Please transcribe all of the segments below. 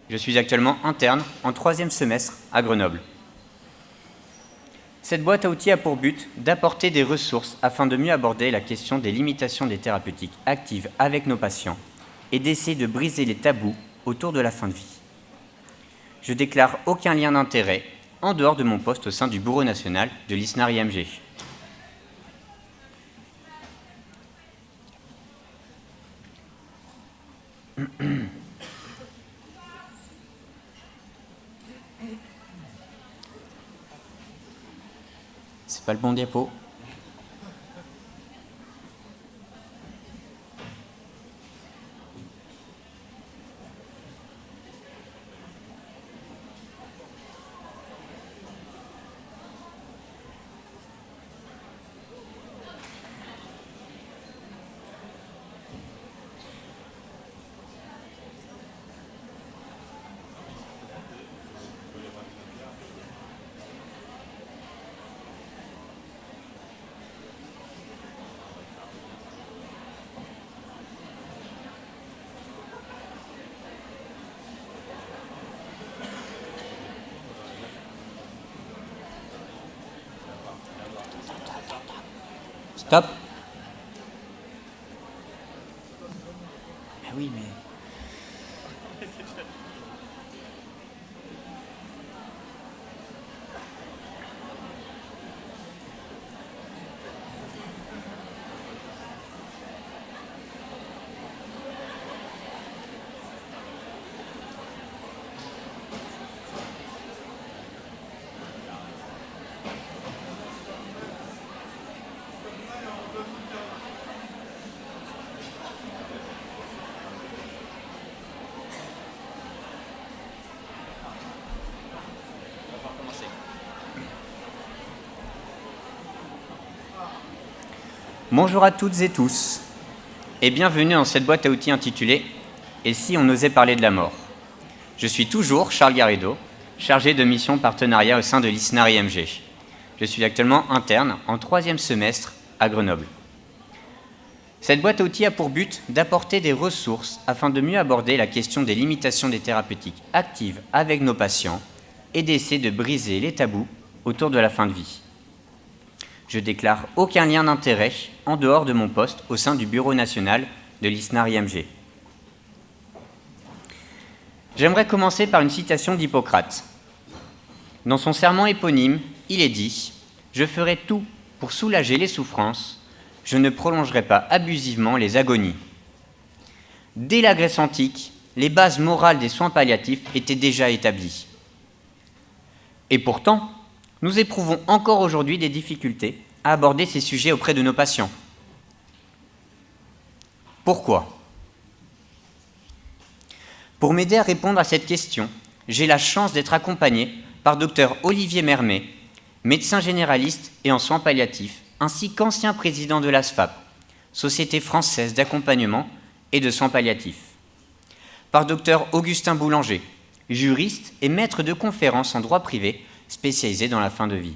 Je suis actuellement interne en 3e semestre à Grenoble. Cette boîte à outils a pour but d'apporter des ressources afin de mieux aborder la question des limitations des thérapeutiques actives avec nos patients et d'essayer de briser les tabous autour de la fin de vie. Je déclare aucun lien d'intérêt en dehors de mon poste au sein du Bureau national de l'ISNAR-IMG. C'est pas le bon diapo. Stop. Mais oui, mais... Bonjour à toutes et tous, et bienvenue dans cette boîte à outils intitulée « Et si on osait parler de la mort ?» Je suis toujours Charles Garrido, chargé de mission partenariat au sein de l'ISNAR-IMG. Je suis actuellement interne en 3e semestre à Grenoble. Cette boîte à outils a pour but d'apporter des ressources afin de mieux aborder la question des limitations des thérapeutiques actives avec nos patients et d'essayer de briser les tabous autour de la fin de vie. Je déclare aucun lien d'intérêt en dehors de mon poste au sein du Bureau national de l'ISNAR-IMG. J'aimerais commencer par une citation d'Hippocrate. Dans son serment éponyme, il est dit « Je ferai tout pour soulager les souffrances, je ne prolongerai pas abusivement les agonies. » Dès la Grèce antique, les bases morales des soins palliatifs étaient déjà établies. Et pourtant, nous éprouvons encore aujourd'hui des difficultés à aborder ces sujets auprès de nos patients. Pourquoi ? Pour m'aider à répondre à cette question, j'ai la chance d'être accompagné par Dr Olivier Mermet, médecin généraliste et en soins palliatifs, ainsi qu'ancien président de l'ASFAP, Société française d'accompagnement et de soins palliatifs. Par Dr Augustin Boulanger, juriste et maître de conférences en droit privé spécialisé dans la fin de vie.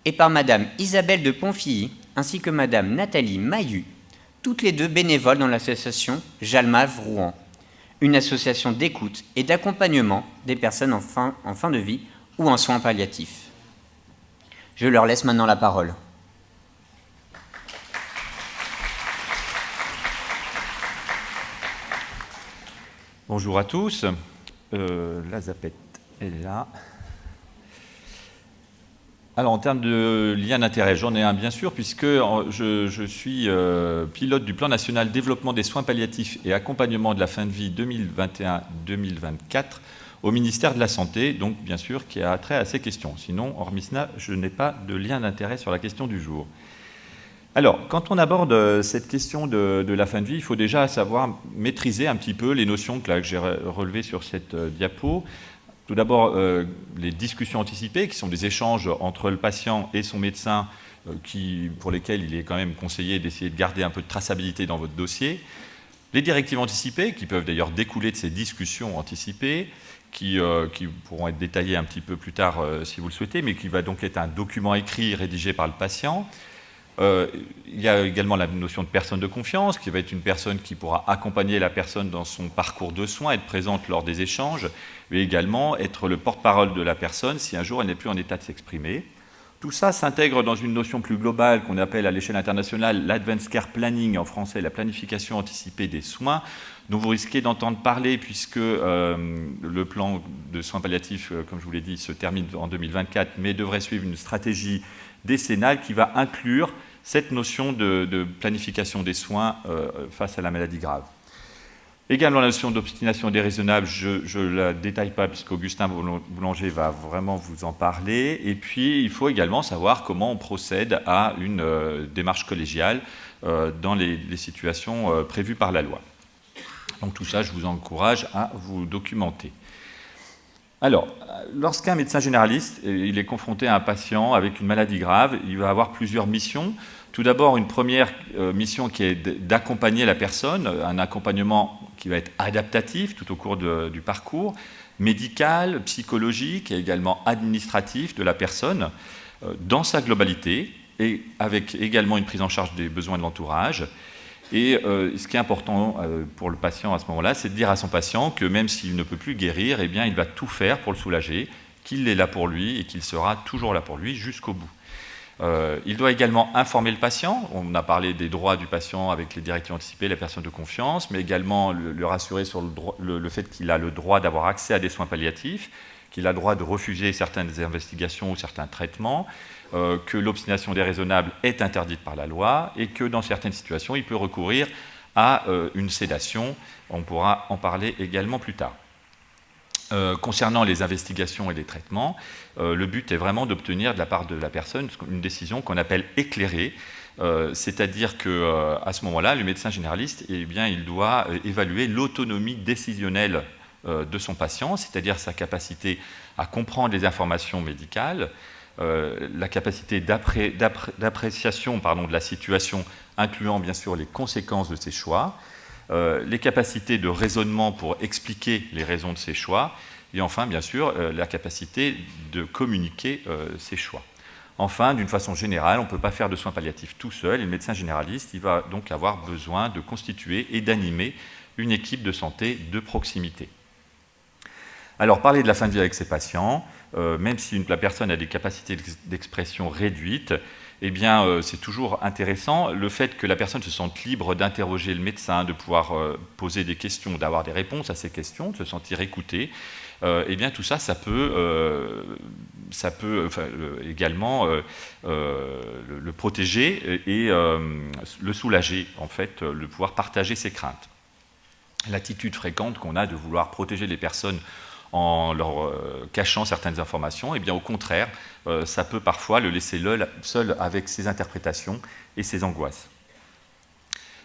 Et par Madame Isabelle de Ponfilly, ainsi que Madame Nathalie Maillu, toutes les deux bénévoles dans l'association Jalmav Rouen, une association d'écoute et d'accompagnement des personnes en fin de vie ou en soins palliatifs. Je leur laisse maintenant la parole. Bonjour à tous. La zapette est là. Alors, en termes de lien d'intérêt, j'en ai un bien sûr, puisque je suis pilote du plan national développement des soins palliatifs et accompagnement de la fin de vie 2021-2024 au ministère de la Santé, donc bien sûr qui a trait à ces questions. Sinon, hormis cela, je n'ai pas de lien d'intérêt sur la question du jour. Alors, quand on aborde cette question de la fin de vie, il faut déjà savoir maîtriser un petit peu les notions que j'ai relevées sur cette diapo. Tout d'abord, les discussions anticipées, qui sont des échanges entre le patient et son médecin, pour lesquels il est quand même conseillé d'essayer de garder un peu de traçabilité dans votre dossier. Les directives anticipées, qui peuvent d'ailleurs découler de ces discussions anticipées, qui pourront être détaillées un petit peu plus tard si vous le souhaitez, mais qui va donc être un document écrit rédigé par le patient. Il y a également la notion de personne de confiance, qui va être une personne qui pourra accompagner la personne dans son parcours de soins, être présente lors des échanges, mais également être le porte-parole de la personne si un jour elle n'est plus en état de s'exprimer. Tout ça s'intègre dans une notion plus globale qu'on appelle à l'échelle internationale l'Advanced Care Planning, en français la planification anticipée des soins, dont vous risquez d'entendre parler puisque le plan de soins palliatifs, comme je vous l'ai dit, se termine en 2024, mais devrait suivre une stratégie décennale qui va inclure cette notion de planification des soins face à la maladie grave. Également la notion d'obstination déraisonnable, je ne la détaille pas puisque Augustin Boulanger va vraiment vous en parler. Et puis il faut également savoir comment on procède à une démarche collégiale dans les situations prévues par la loi. Donc tout ça, je vous encourage à vous documenter. Alors, lorsqu'un médecin généraliste il est confronté à un patient avec une maladie grave, il va avoir plusieurs missions. Tout d'abord, une première mission qui est d'accompagner la personne, un accompagnement qui va être adaptatif tout au cours du parcours, médical, psychologique et également administratif de la personne dans sa globalité et avec également une prise en charge des besoins de l'entourage. Et ce qui est important pour le patient à ce moment-là, c'est de dire à son patient que même s'il ne peut plus guérir, eh bien, il va tout faire pour le soulager, qu'il est là pour lui et qu'il sera toujours là pour lui jusqu'au bout. Il doit également informer le patient. On a parlé des droits du patient avec les directives anticipées, la personne de confiance, mais également le rassurer sur le fait qu'il a le droit d'avoir accès à des soins palliatifs, qu'il a le droit de refuser certaines investigations ou certains traitements, que l'obstination déraisonnable est interdite par la loi et que dans certaines situations, il peut recourir à une sédation. On pourra en parler également plus tard. Concernant les investigations et les traitements, le but est vraiment d'obtenir de la part de la personne une décision qu'on appelle éclairée, c'est-à-dire qu'à ce moment-là, le médecin généraliste, eh bien, il doit évaluer l'autonomie décisionnelle de son patient, c'est-à-dire sa capacité à comprendre les informations médicales, la capacité d'appréciation de la situation, incluant bien sûr les conséquences de ses choix, les capacités de raisonnement pour expliquer les raisons de ses choix, et enfin, bien sûr, la capacité de communiquer ses choix. Enfin, d'une façon générale, on ne peut pas faire de soins palliatifs tout seul, et le médecin généraliste il va donc avoir besoin de constituer et d'animer une équipe de santé de proximité. Alors, parler de la fin de vie avec ses patients, même si la personne a des capacités d'expression réduites, eh bien, c'est toujours intéressant. Le fait que la personne se sente libre d'interroger le médecin, de pouvoir poser des questions, d'avoir des réponses à ces questions, de se sentir écouté, eh bien, tout ça, ça peut également le protéger et le soulager, en fait, de pouvoir partager ses craintes. L'attitude fréquente qu'on a de vouloir protéger les personnes en leur cachant certaines informations, eh bien au contraire, ça peut parfois le laisser seul avec ses interprétations et ses angoisses.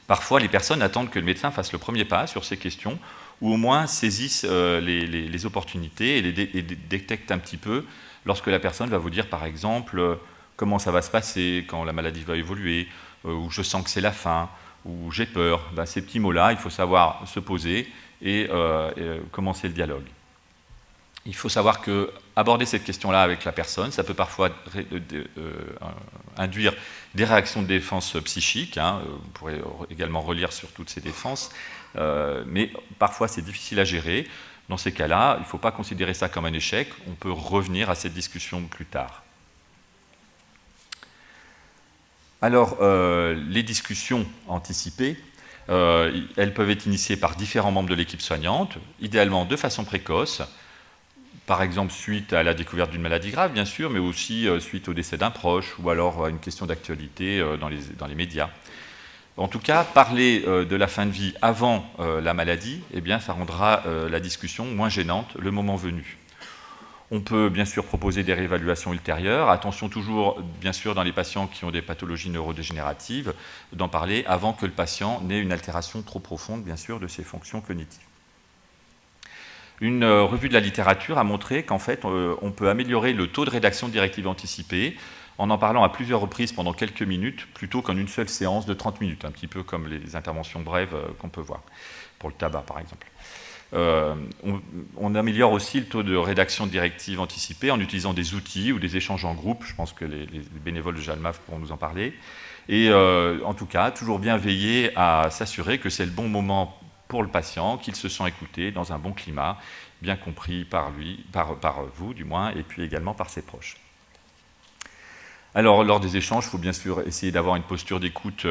Parfois, les personnes attendent que le médecin fasse le premier pas sur ces questions, ou au moins saisissent les opportunités et les détectent un petit peu lorsque la personne va vous dire, par exemple, comment ça va se passer quand la maladie va évoluer, ou je sens que c'est la fin, ou j'ai peur. Ben, ces petits mots-là, il faut savoir se poser et commencer le dialogue. Il faut savoir qu'aborder cette question-là avec la personne, ça peut parfois induire des réactions de défense psychique. Vous pourrez également relire sur toutes ces défenses. Mais parfois, c'est difficile à gérer. Dans ces cas-là, il ne faut pas considérer ça comme un échec. On peut revenir à cette discussion plus tard. Alors, les discussions anticipées, elles peuvent être initiées par différents membres de l'équipe soignante, idéalement de façon précoce, par exemple suite à la découverte d'une maladie grave, bien sûr, mais aussi suite au décès d'un proche ou alors à une question d'actualité dans les médias. En tout cas, parler de la fin de vie avant la maladie, eh bien, ça rendra la discussion moins gênante le moment venu. On peut bien sûr proposer des réévaluations ultérieures. Attention toujours, bien sûr, dans les patients qui ont des pathologies neurodégénératives, d'en parler avant que le patient n'ait une altération trop profonde, bien sûr, de ses fonctions cognitives. Une revue de la littérature a montré qu'en fait, on peut améliorer le taux de rédaction de directives anticipées en parlant à plusieurs reprises pendant quelques minutes, plutôt qu'en une seule séance de 30 minutes, un petit peu comme les interventions brèves qu'on peut voir, pour le tabac par exemple. On améliore aussi le taux de rédaction de directives anticipées en utilisant des outils ou des échanges en groupe. Je pense que les bénévoles de Jalmaf pourront nous en parler. Et en tout cas, toujours bien veiller à s'assurer que c'est le bon moment pour le patient, qu'il se sent écouté dans un bon climat, bien compris par lui, par vous du moins, et puis également par ses proches. Alors, lors des échanges, il faut bien sûr essayer d'avoir une posture d'écoute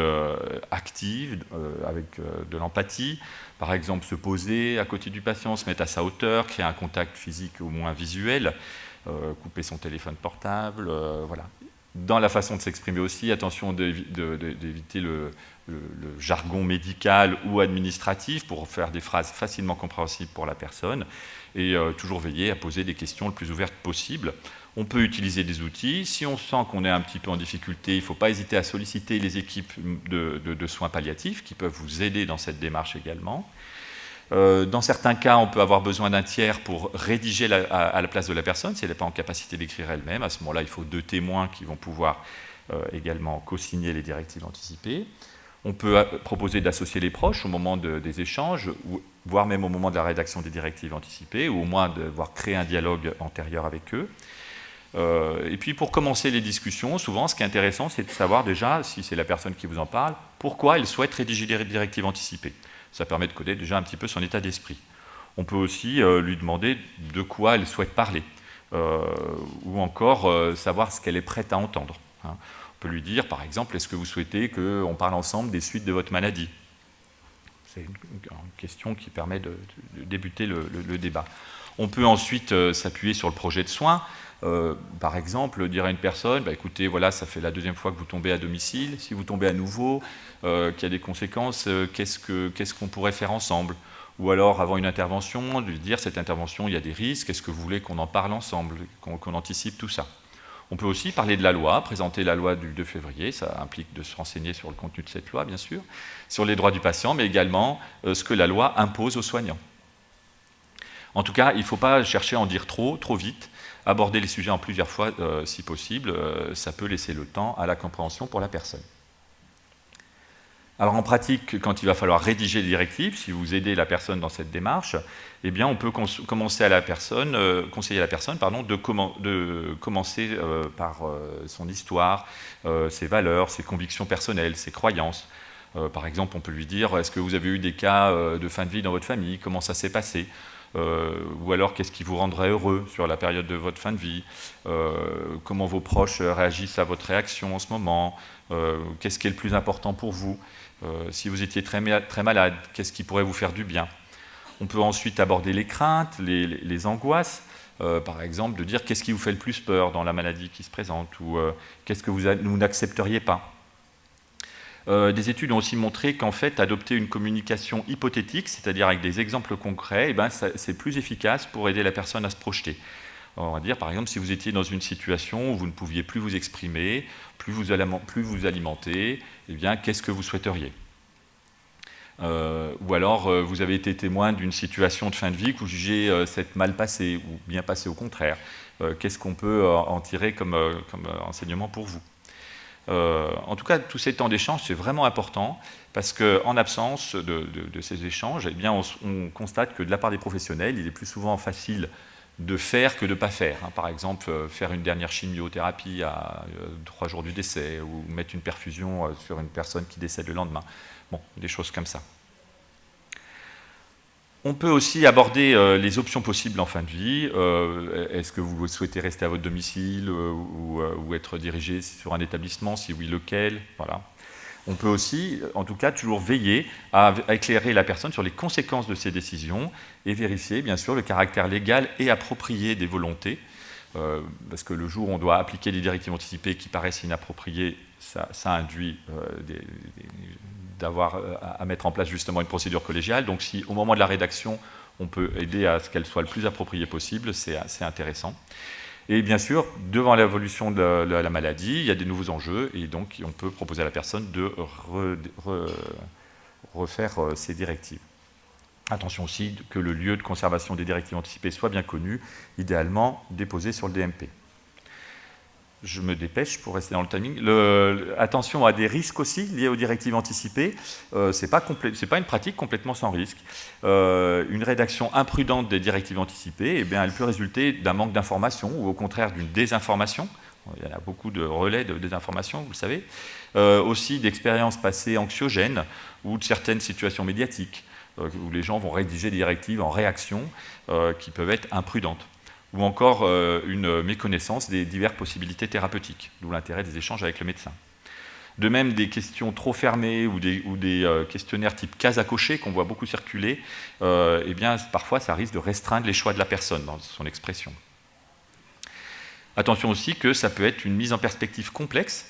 active, avec de l'empathie. Par exemple, se poser à côté du patient, se mettre à sa hauteur, créer un contact physique au moins visuel, couper son téléphone portable, voilà. Dans la façon de s'exprimer aussi, attention d'éviter le jargon médical ou administratif pour faire des phrases facilement compréhensibles pour la personne, et toujours veiller à poser des questions le plus ouvertes possible. On peut utiliser des outils. Si on sent qu'on est un petit peu en difficulté, il ne faut pas hésiter à solliciter les équipes de soins palliatifs qui peuvent vous aider dans cette démarche également. Dans certains cas, on peut avoir besoin d'un tiers pour rédiger à la place de la personne, si elle n'est pas en capacité d'écrire elle-même. À ce moment-là, il faut 2 témoins qui vont pouvoir également co-signer les directives anticipées. On peut proposer d'associer les proches au moment des échanges, voire même au moment de la rédaction des directives anticipées, ou au moins de voir créer un dialogue antérieur avec eux. Et puis pour commencer les discussions, souvent ce qui est intéressant, c'est de savoir déjà, si c'est la personne qui vous en parle, pourquoi elle souhaite rédiger des directives anticipées. Ça permet de coder déjà un petit peu son état d'esprit. On peut aussi lui demander de quoi elle souhaite parler, ou encore savoir ce qu'elle est prête à entendre. On peut lui dire, par exemple, est-ce que vous souhaitez qu'on parle ensemble des suites de votre maladie? C'est une question qui permet de débuter le débat. On peut ensuite s'appuyer sur le projet de soins. Par exemple, dire à une personne, écoutez, voilà, ça fait la 2e fois que vous tombez à domicile. Si vous tombez à nouveau, qu'il y a des conséquences, qu'est-ce qu'on pourrait faire ensemble? Ou alors, avant une intervention, lui dire, cette intervention, il y a des risques, est-ce que vous voulez qu'on en parle ensemble, qu'on anticipe tout ça? On peut aussi parler de la loi, présenter la loi du 2 février, ça implique de se renseigner sur le contenu de cette loi, bien sûr, sur les droits du patient, mais également ce que la loi impose aux soignants. En tout cas, il ne faut pas chercher à en dire trop vite. Aborder les sujets en plusieurs fois, si possible, ça peut laisser le temps à la compréhension pour la personne. Alors en pratique, quand il va falloir rédiger les directives, si vous aidez la personne dans cette démarche, eh bien on peut conseiller à la personne de commencer par son histoire, ses valeurs, ses convictions personnelles, ses croyances. Par exemple, on peut lui dire, est-ce que vous avez eu des cas de fin de vie dans votre famille? Comment ça s'est passé? Ou alors qu'est-ce qui vous rendrait heureux sur la période de votre fin de vie, comment vos proches réagissent à votre réaction en ce moment, qu'est-ce qui est le plus important pour vous, si vous étiez très malade, qu'est-ce qui pourrait vous faire du bien. On peut ensuite aborder les craintes, les angoisses, par exemple de dire qu'est-ce qui vous fait le plus peur dans la maladie qui se présente, ou qu'est-ce que vous n'accepteriez pas. Des études ont aussi montré qu'en fait, adopter une communication hypothétique, c'est-à-dire avec des exemples concrets, c'est plus efficace pour aider la personne à se projeter. On va dire, par exemple, si vous étiez dans une situation où vous ne pouviez plus vous exprimer, plus vous alimenter, eh bien, qu'est-ce que vous souhaiteriez? Ou alors, vous avez été témoin d'une situation de fin de vie que vous jugez s'être mal passée ou bien passée au contraire. Qu'est-ce qu'on peut en tirer comme enseignement pour vous? En tout cas, tous ces temps d'échange, c'est vraiment important parce qu'en absence de ces échanges, eh bien, on constate que de la part des professionnels, il est plus souvent facile de faire que de ne pas faire. Par exemple, faire une dernière chimiothérapie à 3 jours du décès ou mettre une perfusion sur une personne qui décède le lendemain. Bon, des choses comme ça. On peut aussi aborder les options possibles en fin de vie. Est-ce que vous souhaitez rester à votre domicile ou être dirigé sur un établissement? Si oui, lequel? Voilà. On peut aussi, en tout cas, toujours veiller à éclairer la personne sur les conséquences de ses décisions et vérifier, bien sûr, le caractère légal et approprié des volontés. Parce que le jour où on doit appliquer des directives anticipées qui paraissent inappropriées, ça induit d'avoir à mettre en place justement une procédure collégiale. Donc si au moment de la rédaction, on peut aider à ce qu'elle soit le plus appropriée possible, c'est assez intéressant. Et bien sûr, devant l'évolution de la maladie, il y a des nouveaux enjeux, et donc on peut proposer à la personne de refaire ces directives. Attention aussi que le lieu de conservation des directives anticipées soit bien connu, idéalement déposé sur le DMP. je me dépêche pour rester dans le timing. Attention à des risques aussi liés aux directives anticipées. C'est pas une pratique complètement sans risque. Une rédaction imprudente des directives anticipées, eh bien, elle peut résulter d'un manque d'information ou au contraire d'une désinformation. Il y a beaucoup de relais de désinformation, vous le savez. Aussi d'expériences passées anxiogènes ou de certaines situations médiatiques où les gens vont rédiger des directives en réaction qui peuvent être imprudentes. Ou encore une méconnaissance des diverses possibilités thérapeutiques, d'où l'intérêt des échanges avec le médecin. De même, des questions trop fermées ou des questionnaires type case à cocher qu'on voit beaucoup circuler, eh bien, parfois ça risque de restreindre les choix de la personne dans son expression. Attention aussi que ça peut être une mise en perspective complexe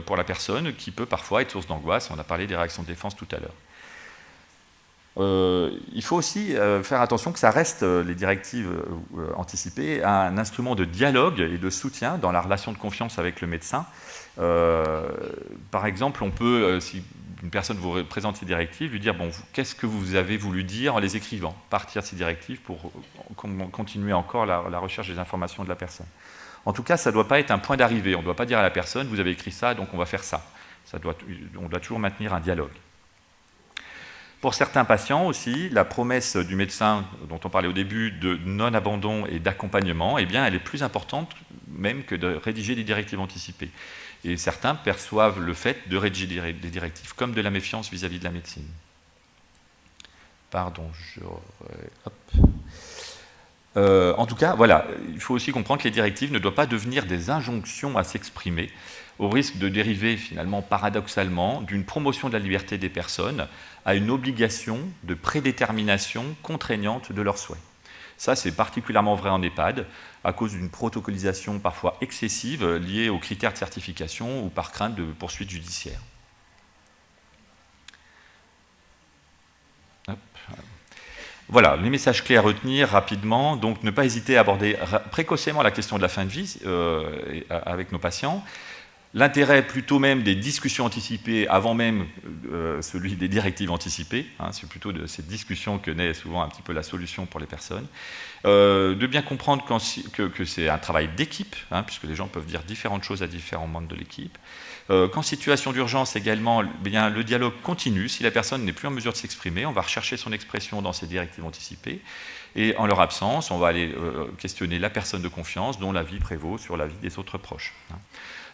pour la personne qui peut parfois être source d'angoisse. On a parlé des réactions de défense tout à l'heure. Il faut aussi faire attention que ça reste, les directives anticipées, un instrument de dialogue et de soutien dans la relation de confiance avec le médecin. Par exemple, on peut, si une personne vous présente ces directives, lui dire bon, qu'est-ce que vous avez voulu dire en les écrivant, partir de ces directives pour continuer encore la recherche des informations de la personne. En tout cas, ça ne doit pas être un point d'arrivée. On ne doit pas dire à la personne vous avez écrit ça, donc on va faire ça. On doit toujours maintenir un dialogue. Pour certains patients aussi, la promesse du médecin dont on parlait au début de non-abandon et d'accompagnement, eh bien, elle est plus importante même que de rédiger des directives anticipées. Et certains perçoivent le fait de rédiger des directives comme de la méfiance vis-à-vis de la médecine. Pardon, en tout cas, voilà, il faut aussi comprendre que les directives ne doivent pas devenir des injonctions à s'exprimer, au risque de dériver finalement paradoxalement d'une promotion de la liberté des personnes à une obligation de prédétermination contraignante de leurs souhaits. Ça, c'est particulièrement vrai en EHPAD, à cause d'une protocolisation parfois excessive liée aux critères de certification ou par crainte de poursuites judiciaires. Voilà, les messages clés à retenir rapidement. Donc, ne pas hésiter à aborder précocement la question de la fin de vie avec nos patients. L'intérêt plutôt même des discussions anticipées avant même celui des directives anticipées. C'est plutôt de cette discussion que naît souvent un petit peu la solution pour les personnes. De bien comprendre que c'est un travail d'équipe, puisque les gens peuvent dire différentes choses à différents membres de l'équipe. Qu'en situation d'urgence également, bien, le dialogue continue. Si la personne n'est plus en mesure de s'exprimer, on va rechercher son expression dans ces directives anticipées. Et en leur absence, on va aller questionner la personne de confiance dont la vie prévaut sur la vie des autres proches.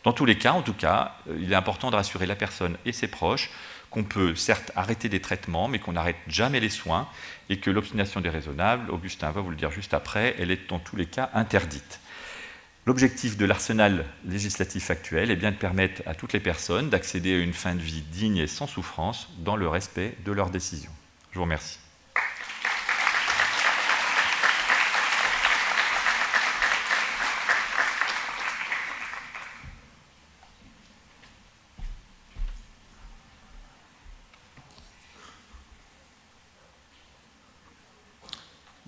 Dans tous les cas, en tout cas, il est important de rassurer la personne et ses proches qu'on peut certes arrêter des traitements, mais qu'on n'arrête jamais les soins, et que l'obstination déraisonnable, Augustin va vous le dire juste après, elle est dans tous les cas interdite. L'objectif de l'arsenal législatif actuel est bien de permettre à toutes les personnes d'accéder à une fin de vie digne et sans souffrance dans le respect de leurs décisions. Je vous remercie.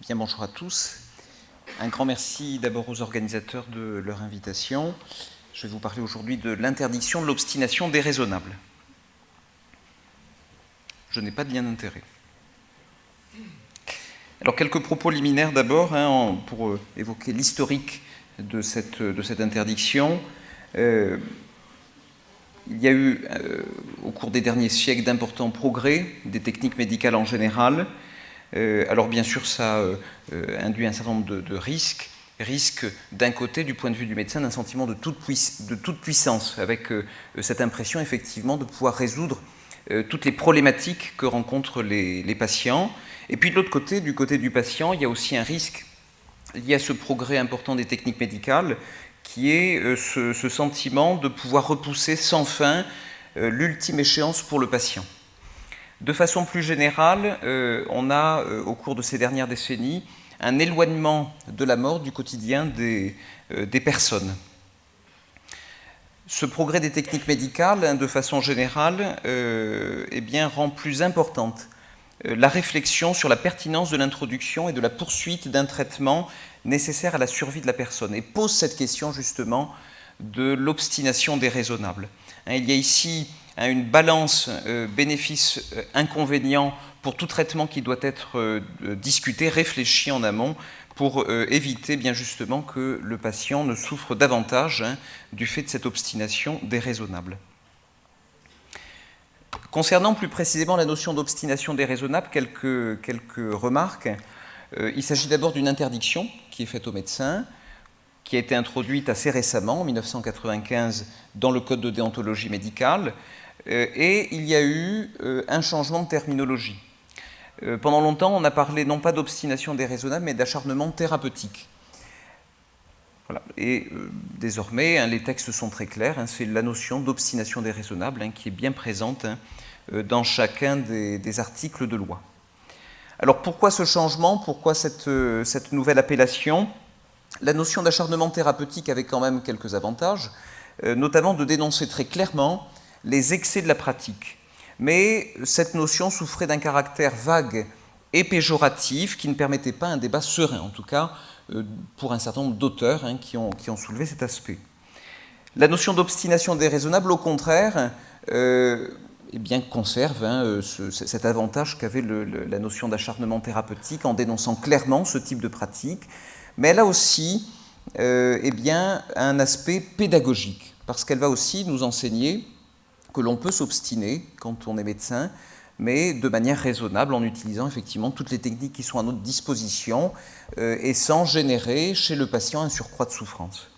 Bien, bonjour à tous. Un grand merci d'abord aux organisateurs de leur invitation. Je vais vous parler aujourd'hui de l'interdiction de l'obstination déraisonnable. Je n'ai pas de lien d'intérêt. Alors, quelques propos liminaires d'abord, pour évoquer l'historique de cette interdiction. Il y a eu, au cours des derniers siècles, d'importants progrès des techniques médicales en général. Alors bien sûr, ça induit un certain nombre de risques. Risques d'un côté, du point de vue du médecin, d'un sentiment de toute puissance, avec cette impression effectivement de pouvoir résoudre toutes les problématiques que rencontrent les patients. Et puis de l'autre côté, du côté du patient, il y a aussi un risque lié à ce progrès important des techniques médicales, qui est ce sentiment de pouvoir repousser sans fin l'ultime échéance pour le patient. De façon plus générale, on a, au cours de ces dernières décennies, un éloignement de la mort du quotidien des personnes. Ce progrès des techniques médicales, de façon générale, rend plus importante la réflexion sur la pertinence de l'introduction et de la poursuite d'un traitement nécessaire à la survie de la personne, et pose cette question justement de l'obstination déraisonnable. Il y a ici une balance bénéfice-inconvénient pour tout traitement qui doit être discuté, réfléchi en amont, pour éviter bien justement que le patient ne souffre davantage du fait de cette obstination déraisonnable. Concernant plus précisément la notion d'obstination déraisonnable, quelques remarques. Il s'agit d'abord d'une interdiction qui est faite aux médecins, qui a été introduite assez récemment, en 1995, dans le Code de déontologie médicale, et il y a eu un changement de terminologie. Pendant longtemps, on a parlé non pas d'obstination déraisonnable, mais d'acharnement thérapeutique. Voilà. Et désormais, les textes sont très clairs, c'est la notion d'obstination déraisonnable qui est bien présente dans chacun des articles de loi. Alors pourquoi ce changement? Pourquoi cette nouvelle appellation? La notion d'acharnement thérapeutique avait quand même quelques avantages, notamment de dénoncer très clairement les excès de la pratique. Mais cette notion souffrait d'un caractère vague et péjoratif qui ne permettait pas un débat serein, en tout cas pour un certain nombre d'auteurs qui ont soulevé cet aspect. La notion d'obstination déraisonnable, au contraire, conserve cet avantage qu'avait la notion d'acharnement thérapeutique en dénonçant clairement ce type de pratique, mais elle a aussi un aspect pédagogique, parce qu'elle va aussi nous enseigner que l'on peut s'obstiner quand on est médecin, mais de manière raisonnable, en utilisant effectivement toutes les techniques qui sont à notre disposition et sans générer chez le patient un surcroît de souffrance.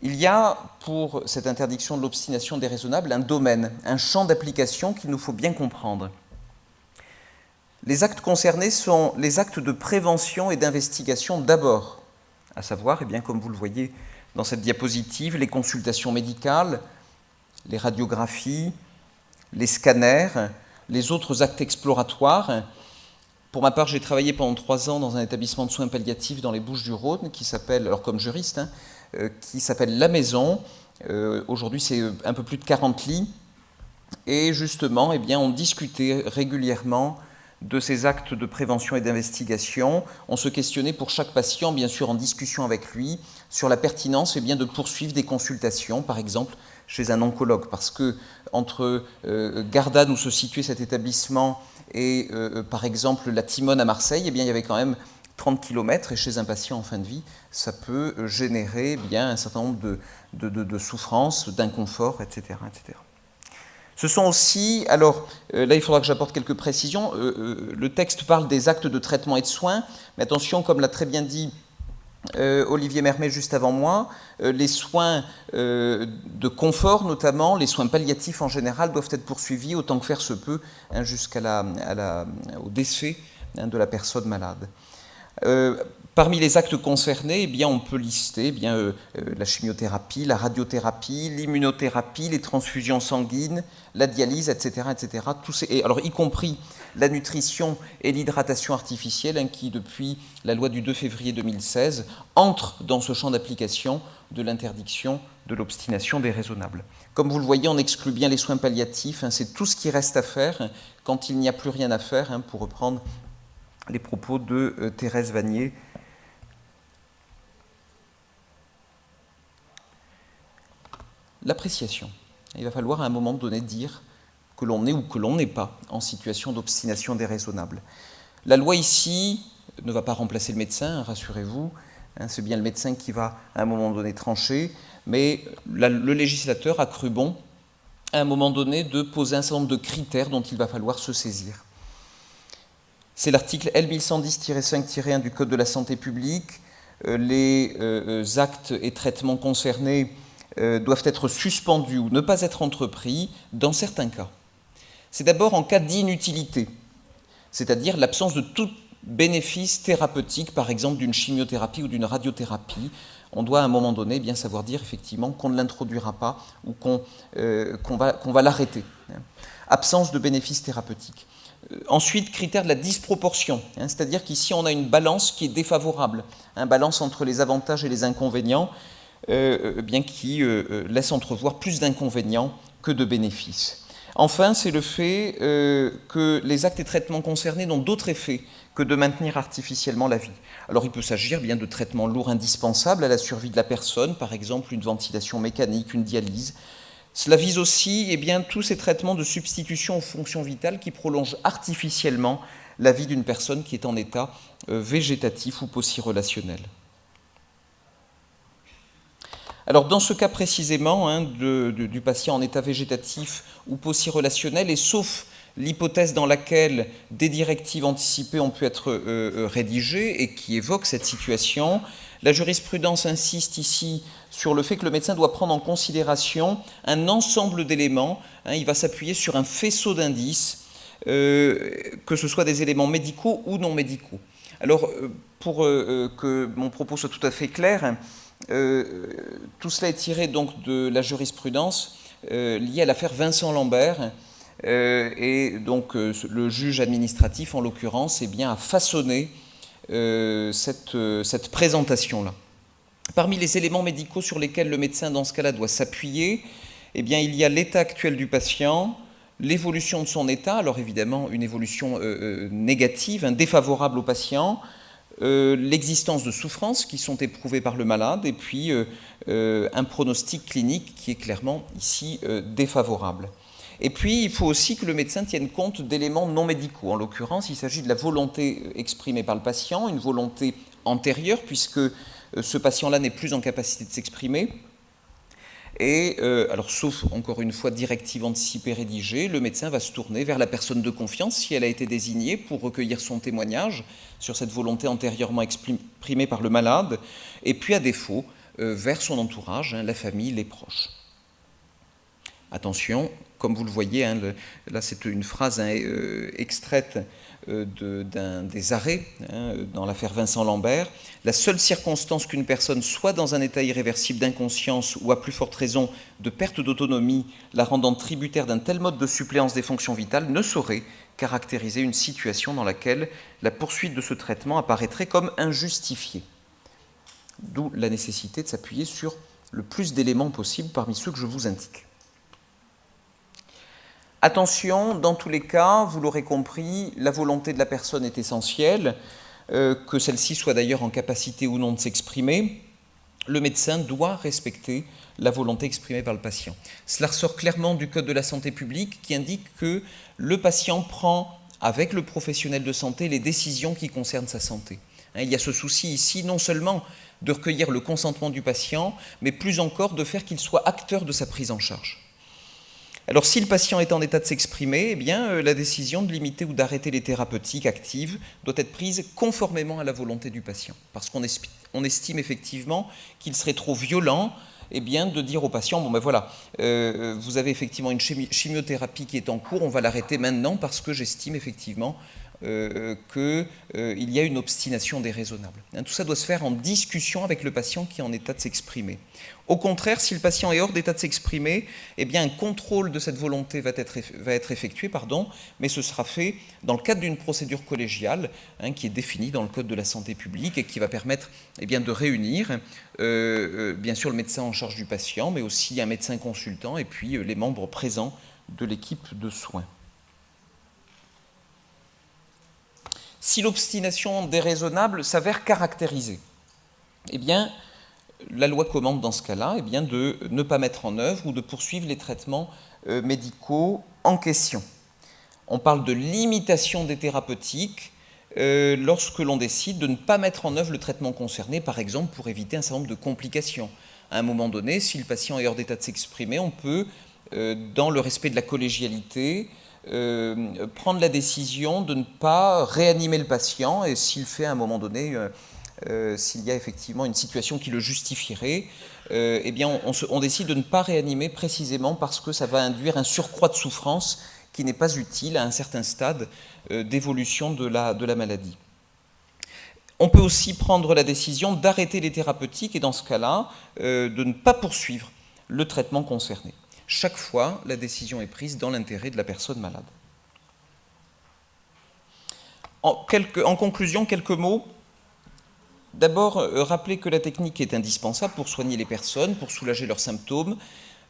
Il y a, pour cette interdiction de l'obstination déraisonnable, un domaine, un champ d'application qu'il nous faut bien comprendre. Les actes concernés sont les actes de prévention et d'investigation d'abord, à savoir, comme vous le voyez dans cette diapositive, les consultations médicales, les radiographies, les scanners, les autres actes exploratoires. Pour ma part, j'ai travaillé pendant 3 ans dans un établissement de soins palliatifs dans les Bouches-du-Rhône qui s'appelle, alors comme juriste, qui s'appelle La Maison. Aujourd'hui, c'est un peu plus de 40 lits. Et justement, on discutait régulièrement de ces actes de prévention et d'investigation. On se questionnait pour chaque patient, bien sûr en discussion avec lui, sur la pertinence de poursuivre des consultations, par exemple chez un oncologue, parce que entre Gardanne, où se situait cet établissement, et par exemple la Timone à Marseille, il y avait quand même 30 km, et chez un patient en fin de vie, ça peut générer un certain nombre de souffrances, d'inconfort, etc., etc. Ce sont aussi, alors là il faudra que j'apporte quelques précisions, le texte parle des actes de traitement et de soins, mais attention, comme l'a très bien dit Olivier Mermet juste avant moi, les soins de confort notamment, les soins palliatifs en général doivent être poursuivis autant que faire se peut au décès de la personne malade. Parmi les actes concernés, on peut lister la chimiothérapie, la radiothérapie, l'immunothérapie, les transfusions sanguines, la dialyse, etc., etc. Alors y compris la nutrition et l'hydratation artificielle, qui depuis la loi du 2 février 2016 entre dans ce champ d'application de l'interdiction de l'obstination déraisonnable. Comme vous le voyez, on exclut bien les soins palliatifs, c'est tout ce qui reste à faire quand il n'y a plus rien à faire, pour reprendre les propos de Thérèse Vanier. L'appréciation. Il va falloir à un moment donné dire que l'on est ou que l'on n'est pas en situation d'obstination déraisonnable. La loi ici ne va pas remplacer le médecin, rassurez-vous, c'est bien le médecin qui va à un moment donné trancher, mais le législateur a cru bon à un moment donné de poser un certain nombre de critères dont il va falloir se saisir. C'est l'article L1110-5-1 du Code de la santé publique. Les actes et traitements concernés doivent être suspendus ou ne pas être entrepris dans certains cas. C'est d'abord en cas d'inutilité, c'est-à-dire l'absence de tout bénéfice thérapeutique, par exemple d'une chimiothérapie ou d'une radiothérapie. On doit à un moment donné bien savoir dire effectivement qu'on ne l'introduira pas ou qu'on va l'arrêter. Absence de bénéfice thérapeutique. Ensuite, critère de la disproportion, c'est-à-dire qu'ici on a une balance qui est défavorable, une balance entre les avantages et les inconvénients, qui laisse entrevoir plus d'inconvénients que de bénéfices. Enfin, c'est le fait que les actes et traitements concernés n'ont d'autre effet que de maintenir artificiellement la vie. Alors il peut s'agir bien de traitements lourds indispensables à la survie de la personne, par exemple une ventilation mécanique, une dialyse. Cela vise aussi tous ces traitements de substitution aux fonctions vitales qui prolongent artificiellement la vie d'une personne qui est en état végétatif ou pauci-relationnel. Alors dans ce cas précisément du patient en état végétatif ou pauci-relationnel, et sauf l'hypothèse dans laquelle des directives anticipées ont pu être rédigées et qui évoquent cette situation, la jurisprudence insiste ici sur le fait que le médecin doit prendre en considération un ensemble d'éléments. Il va s'appuyer sur un faisceau d'indices, que ce soit des éléments médicaux ou non médicaux. Alors, pour que mon propos soit tout à fait clair, tout cela est tiré donc de la jurisprudence liée à l'affaire Vincent Lambert, et donc le juge administratif, en l'occurrence, a façonné cette présentation-là. Parmi les éléments médicaux sur lesquels le médecin, dans ce cas-là, doit s'appuyer, il y a l'état actuel du patient, l'évolution de son état, alors évidemment une évolution négative, défavorable au patient, l'existence de souffrances qui sont éprouvées par le malade, et puis un pronostic clinique qui est clairement ici défavorable. Et puis, il faut aussi que le médecin tienne compte d'éléments non médicaux. En l'occurrence, il s'agit de la volonté exprimée par le patient, une volonté antérieure, puisque ce patient-là n'est plus en capacité de s'exprimer. Et, alors, sauf, encore une fois, directive anticipée rédigée, le médecin va se tourner vers la personne de confiance, si elle a été désignée, pour recueillir son témoignage sur cette volonté antérieurement exprimée par le malade, et puis, à défaut, vers son entourage, la famille, les proches. Attention, comme vous le voyez, là c'est une phrase extraite d'un des arrêts dans l'affaire Vincent Lambert. La seule circonstance qu'une personne soit dans un état irréversible d'inconscience ou à plus forte raison de perte d'autonomie la rendant tributaire d'un tel mode de suppléance des fonctions vitales ne saurait caractériser une situation dans laquelle la poursuite de ce traitement apparaîtrait comme injustifiée. D'où la nécessité de s'appuyer sur le plus d'éléments possible parmi ceux que je vous indique. Attention, dans tous les cas, vous l'aurez compris, la volonté de la personne est essentielle, que celle-ci soit d'ailleurs en capacité ou non de s'exprimer. Le médecin doit respecter la volonté exprimée par le patient. Cela ressort clairement du Code de la santé publique qui indique que le patient prend, avec le professionnel de santé, les décisions qui concernent sa santé. Il y a ce souci ici, non seulement de recueillir le consentement du patient, mais plus encore de faire qu'il soit acteur de sa prise en charge. Alors, si le patient est en état de s'exprimer, la décision de limiter ou d'arrêter les thérapeutiques actives doit être prise conformément à la volonté du patient. Parce qu'on estime effectivement qu'il serait trop violent de dire au patient, vous avez effectivement une chimiothérapie qui est en cours, on va l'arrêter maintenant parce que j'estime effectivement qu'il y a une obstination déraisonnable. Tout ça doit se faire en discussion avec le patient qui est en état de s'exprimer. Au contraire, si le patient est hors d'état de s'exprimer, un contrôle de cette volonté va être effectué, mais ce sera fait dans le cadre d'une procédure collégiale qui est définie dans le Code de la santé publique et qui va permettre de réunir bien sûr le médecin en charge du patient, mais aussi un médecin consultant et puis les membres présents de l'équipe de soins. Si l'obstination déraisonnable s'avère caractérisée, la loi commande dans ce cas-là de ne pas mettre en œuvre ou de poursuivre les traitements médicaux en question. On parle de limitation des thérapeutiques lorsque l'on décide de ne pas mettre en œuvre le traitement concerné, par exemple pour éviter un certain nombre de complications. À un moment donné, si le patient est hors d'état de s'exprimer, on peut, dans le respect de la collégialité, prendre la décision de ne pas réanimer le patient, et s'il fait à un moment donné, s'il y a effectivement une situation qui le justifierait, on décide de ne pas réanimer précisément parce que ça va induire un surcroît de souffrance qui n'est pas utile à un certain stade d'évolution de la maladie. On peut aussi prendre la décision d'arrêter les thérapeutiques et dans ce cas-là, de ne pas poursuivre le traitement concerné. Chaque fois, la décision est prise dans l'intérêt de la personne malade. En conclusion, quelques mots. D'abord, rappeler que la technique est indispensable pour soigner les personnes, pour soulager leurs symptômes.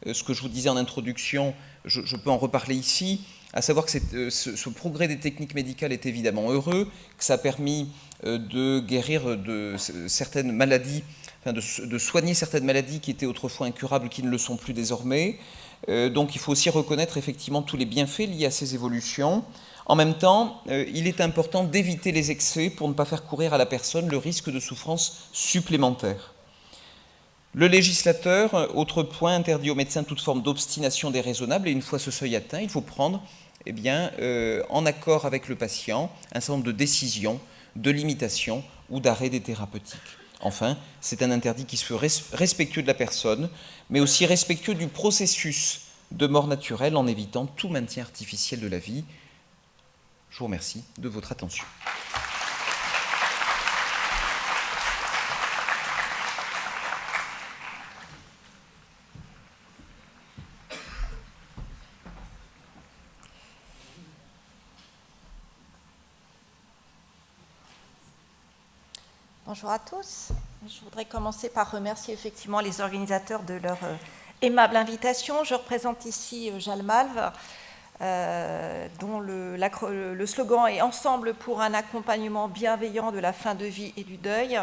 ce que je vous disais en introduction, je peux en reparler ici, à savoir que ce progrès des techniques médicales est évidemment heureux, que ça a permis de guérir de certaines maladies, enfin de soigner certaines maladies qui étaient autrefois incurables, qui ne le sont plus désormais. Donc il faut aussi reconnaître effectivement tous les bienfaits liés à ces évolutions. En même temps, il est important d'éviter les excès pour ne pas faire courir à la personne le risque de souffrance supplémentaire. Le législateur, autre point, interdit aux médecins toute forme d'obstination déraisonnable, et une fois ce seuil atteint, il faut prendre, en accord avec le patient, un certain nombre de décisions, de limitations ou d'arrêt des thérapeutiques. Enfin, c'est un interdit qui se veut respectueux de la personne, mais aussi respectueux du processus de mort naturelle en évitant tout maintien artificiel de la vie. Je vous remercie de votre attention. Bonjour à tous. Je voudrais commencer par remercier effectivement les organisateurs de leur aimable invitation. Je représente ici Jalmalve, dont le slogan est « Ensemble pour un accompagnement bienveillant de la fin de vie et du deuil ».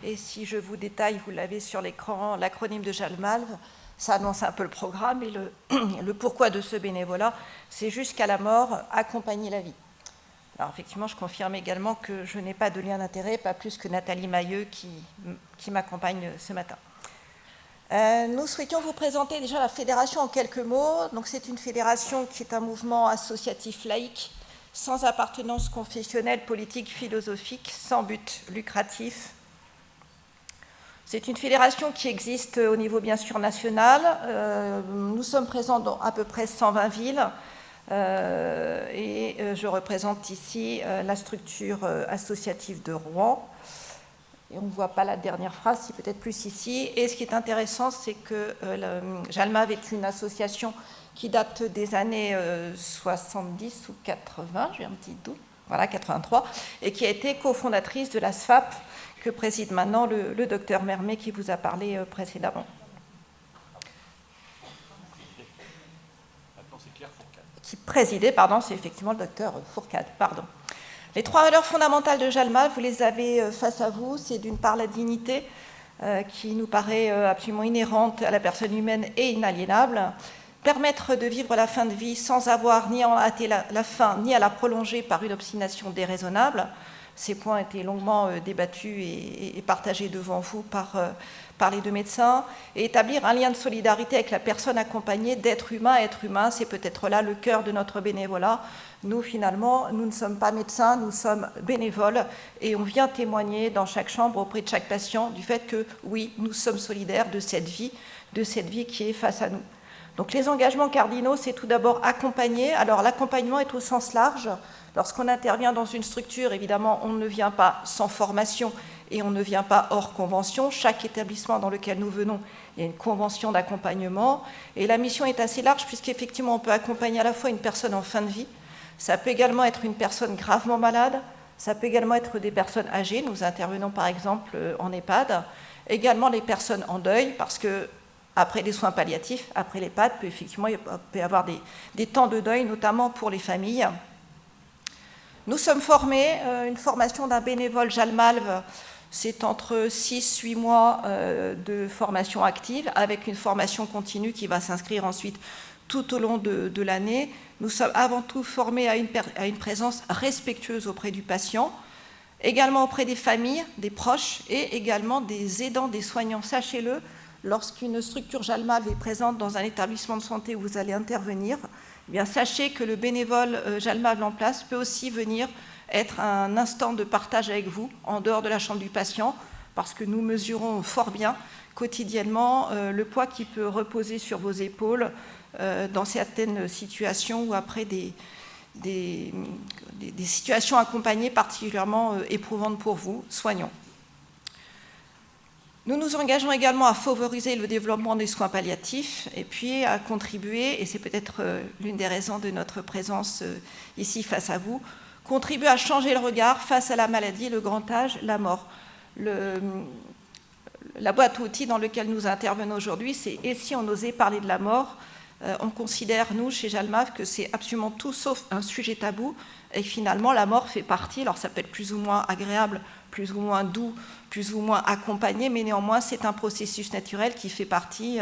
Et si je vous détaille, vous l'avez sur l'écran, l'acronyme de Jalmalve, ça annonce un peu le programme et le pourquoi de ce bénévolat, c'est jusqu'à la mort, accompagner la vie. Alors effectivement, je confirme également que je n'ai pas de lien d'intérêt, pas plus que Nathalie Mailleux qui m'accompagne ce matin. Nous souhaitions vous présenter déjà la fédération en quelques mots. Donc c'est une fédération qui est un mouvement associatif laïque, sans appartenance confessionnelle, politique, philosophique, sans but lucratif. C'est une fédération qui existe au niveau bien sûr national. Nous sommes présents dans à peu près 120 villes. Je représente ici la structure associative de Rouen. Et on ne voit pas la dernière phrase, c'est peut-être plus ici. Et ce qui est intéressant, c'est que Jalmalve est une association qui date des années 70 ou 80, j'ai un petit doute, voilà, 83, et qui a été cofondatrice de la SFAP, que préside maintenant le docteur Mermet qui vous a parlé précédemment. Qui présidait, c'est effectivement le docteur Fourcade, Les 3 valeurs fondamentales de Jalmalve, vous les avez face à vous. C'est d'une part la dignité, qui nous paraît absolument inhérente à la personne humaine et inaliénable. Permettre de vivre la fin de vie sans avoir ni à en hâter la fin, ni à la prolonger par une obstination déraisonnable. Ces points étaient longuement débattus et partagés devant vous par les 2 médecins, et établir un lien de solidarité avec la personne accompagnée d'être humain à être humain, c'est peut-être là le cœur de notre bénévolat. Nous, finalement, nous ne sommes pas médecins, nous sommes bénévoles, et on vient témoigner dans chaque chambre auprès de chaque patient du fait que, oui, nous sommes solidaires de cette vie qui est face à nous. Donc les engagements cardinaux, c'est tout d'abord accompagner. Alors l'accompagnement est au sens large. Lorsqu'on intervient dans une structure, évidemment, on ne vient pas sans formation et on ne vient pas hors convention. Chaque établissement dans lequel nous venons, il y a une convention d'accompagnement. Et la mission est assez large puisqu'effectivement, on peut accompagner à la fois une personne en fin de vie. Ça peut également être une personne gravement malade. Ça peut également être des personnes âgées. Nous intervenons par exemple en EHPAD. Également les personnes en deuil parce que après les soins palliatifs, après l'EHPAD, il peut y avoir des temps de deuil, notamment pour les familles. Nous sommes formés, une formation d'un bénévole Jalmalve, c'est entre 6-8 mois de formation active, avec une formation continue qui va s'inscrire ensuite tout au long de l'année. Nous sommes avant tout formés à une présence respectueuse auprès du patient, également auprès des familles, des proches et également des aidants, des soignants. Sachez-le, lorsqu'une structure Jalmalve est présente dans un établissement de santé où vous allez intervenir, eh bien, sachez que le bénévole Jalmalve en place peut aussi venir être un instant de partage avec vous, en dehors de la chambre du patient, parce que nous mesurons fort bien, quotidiennement, le poids qui peut reposer sur vos épaules dans certaines situations ou après des situations accompagnées particulièrement éprouvantes pour vous, soignants. Nous nous engageons également à favoriser le développement des soins palliatifs et puis à contribuer, et c'est peut-être l'une des raisons de notre présence ici face à vous, contribuer à changer le regard face à la maladie, le grand âge, la mort. Le la boîte à outils dans laquelle nous intervenons aujourd'hui, c'est « Et si on osait parler de la mort ?» On considère, nous, chez Jalmaf, que c'est absolument tout sauf un sujet tabou, et finalement, la mort fait partie, alors ça peut être plus ou moins agréable, plus ou moins doux, plus ou moins accompagné, mais néanmoins, c'est un processus naturel qui fait partie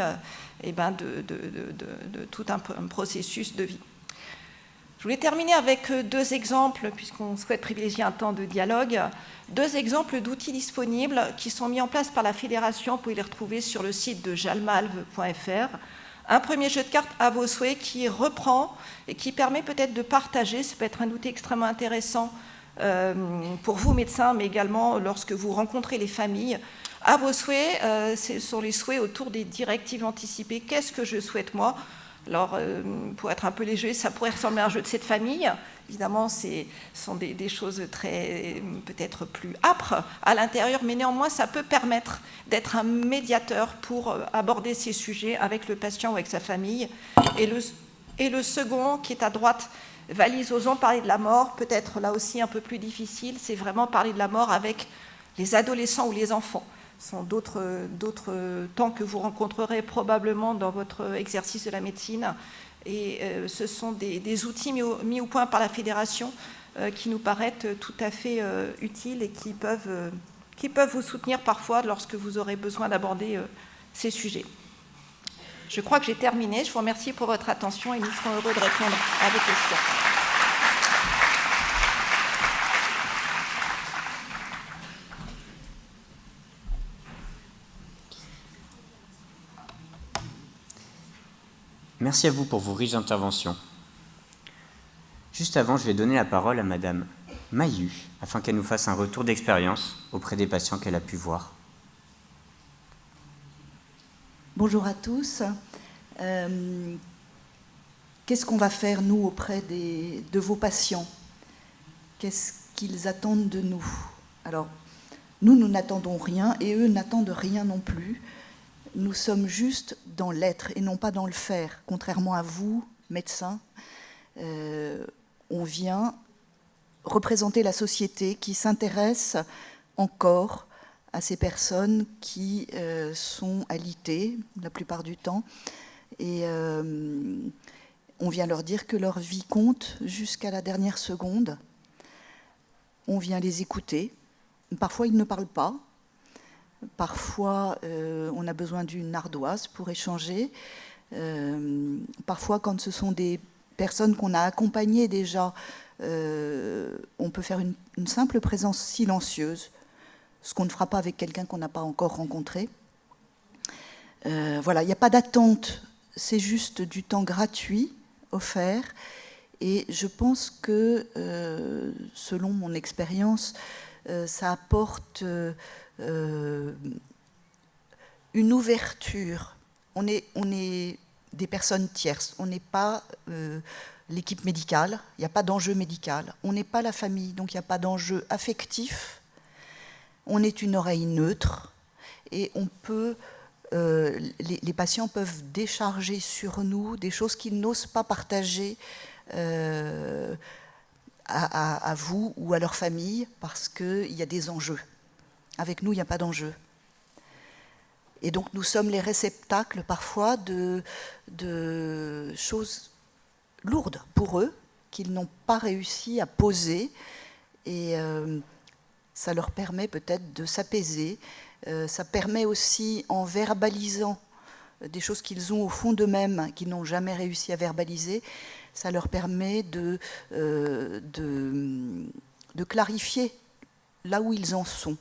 de tout un processus de vie. Je voulais terminer avec 2 exemples, puisqu'on souhaite privilégier un temps de dialogue, 2 exemples d'outils disponibles qui sont mis en place par la Fédération, vous pouvez les retrouver sur le site de jalmalv.fr. Un premier jeu de cartes à vos souhaits qui reprend et qui permet peut-être de partager, ça peut être un outil extrêmement intéressant pour vous médecins, mais également lorsque vous rencontrez les familles. À vos souhaits, ce sont les souhaits autour des directives anticipées. Qu'est-ce que je souhaite moi ? Alors, pour être un peu léger, ça pourrait ressembler à un jeu de cette famille. Évidemment, ce sont des choses très, peut-être plus âpres à l'intérieur, mais néanmoins, ça peut permettre d'être un médiateur pour aborder ces sujets avec le patient ou avec sa famille. Et le second, qui est à droite, valise osons parler de la mort, peut-être là aussi un peu plus difficile, c'est vraiment parler de la mort avec les adolescents ou les enfants. Ce sont d'autres temps que vous rencontrerez probablement dans votre exercice de la médecine. Et ce sont des outils mis au point par la Fédération qui nous paraissent tout à fait utiles et qui peuvent vous soutenir parfois lorsque vous aurez besoin d'aborder ces sujets. Je crois que j'ai terminé. Je vous remercie pour votre attention et nous serons heureux de répondre à vos questions. Merci à vous pour vos riches interventions. Juste avant, je vais donner la parole à Madame Maillu, afin qu'elle nous fasse un retour d'expérience auprès des patients qu'elle a pu voir. Bonjour à tous. Qu'est-ce qu'on va faire, nous, auprès de vos patients? Qu'est-ce qu'ils attendent de nous? Alors, nous n'attendons rien et eux n'attendent rien non plus. Nous sommes juste dans l'être et non pas dans le faire. Contrairement à vous, médecins, on vient représenter la société qui s'intéresse encore à ces personnes qui sont alitées la plupart du temps. Et on vient leur dire que leur vie compte jusqu'à la dernière seconde. On vient les écouter. Parfois, ils ne parlent pas. Parfois, on a besoin d'une ardoise pour échanger. Parfois, quand ce sont des personnes qu'on a accompagnées déjà, on peut faire une simple présence silencieuse, ce qu'on ne fera pas avec quelqu'un qu'on n'a pas encore rencontré. Voilà, il n'y a pas d'attente, c'est juste du temps gratuit offert. Et je pense que, selon mon expérience, ça apporte une ouverture. On est des personnes tierces, on n'est pas l'équipe médicale, il n'y a pas d'enjeu médical, on n'est pas la famille, donc il n'y a pas d'enjeu affectif, on est une oreille neutre et on peut, les patients peuvent décharger sur nous des choses qu'ils n'osent pas partager à vous ou à leur famille parce qu'il y a des enjeux. Avec nous, il n'y a pas d'enjeu. Et donc, nous sommes les réceptacles, parfois, de choses lourdes pour eux, qu'ils n'ont pas réussi à poser. Et ça leur permet peut-être de s'apaiser. Ça permet aussi, en verbalisant des choses qu'ils ont au fond d'eux-mêmes, qu'ils n'ont jamais réussi à verbaliser, ça leur permet de clarifier là où ils en sont,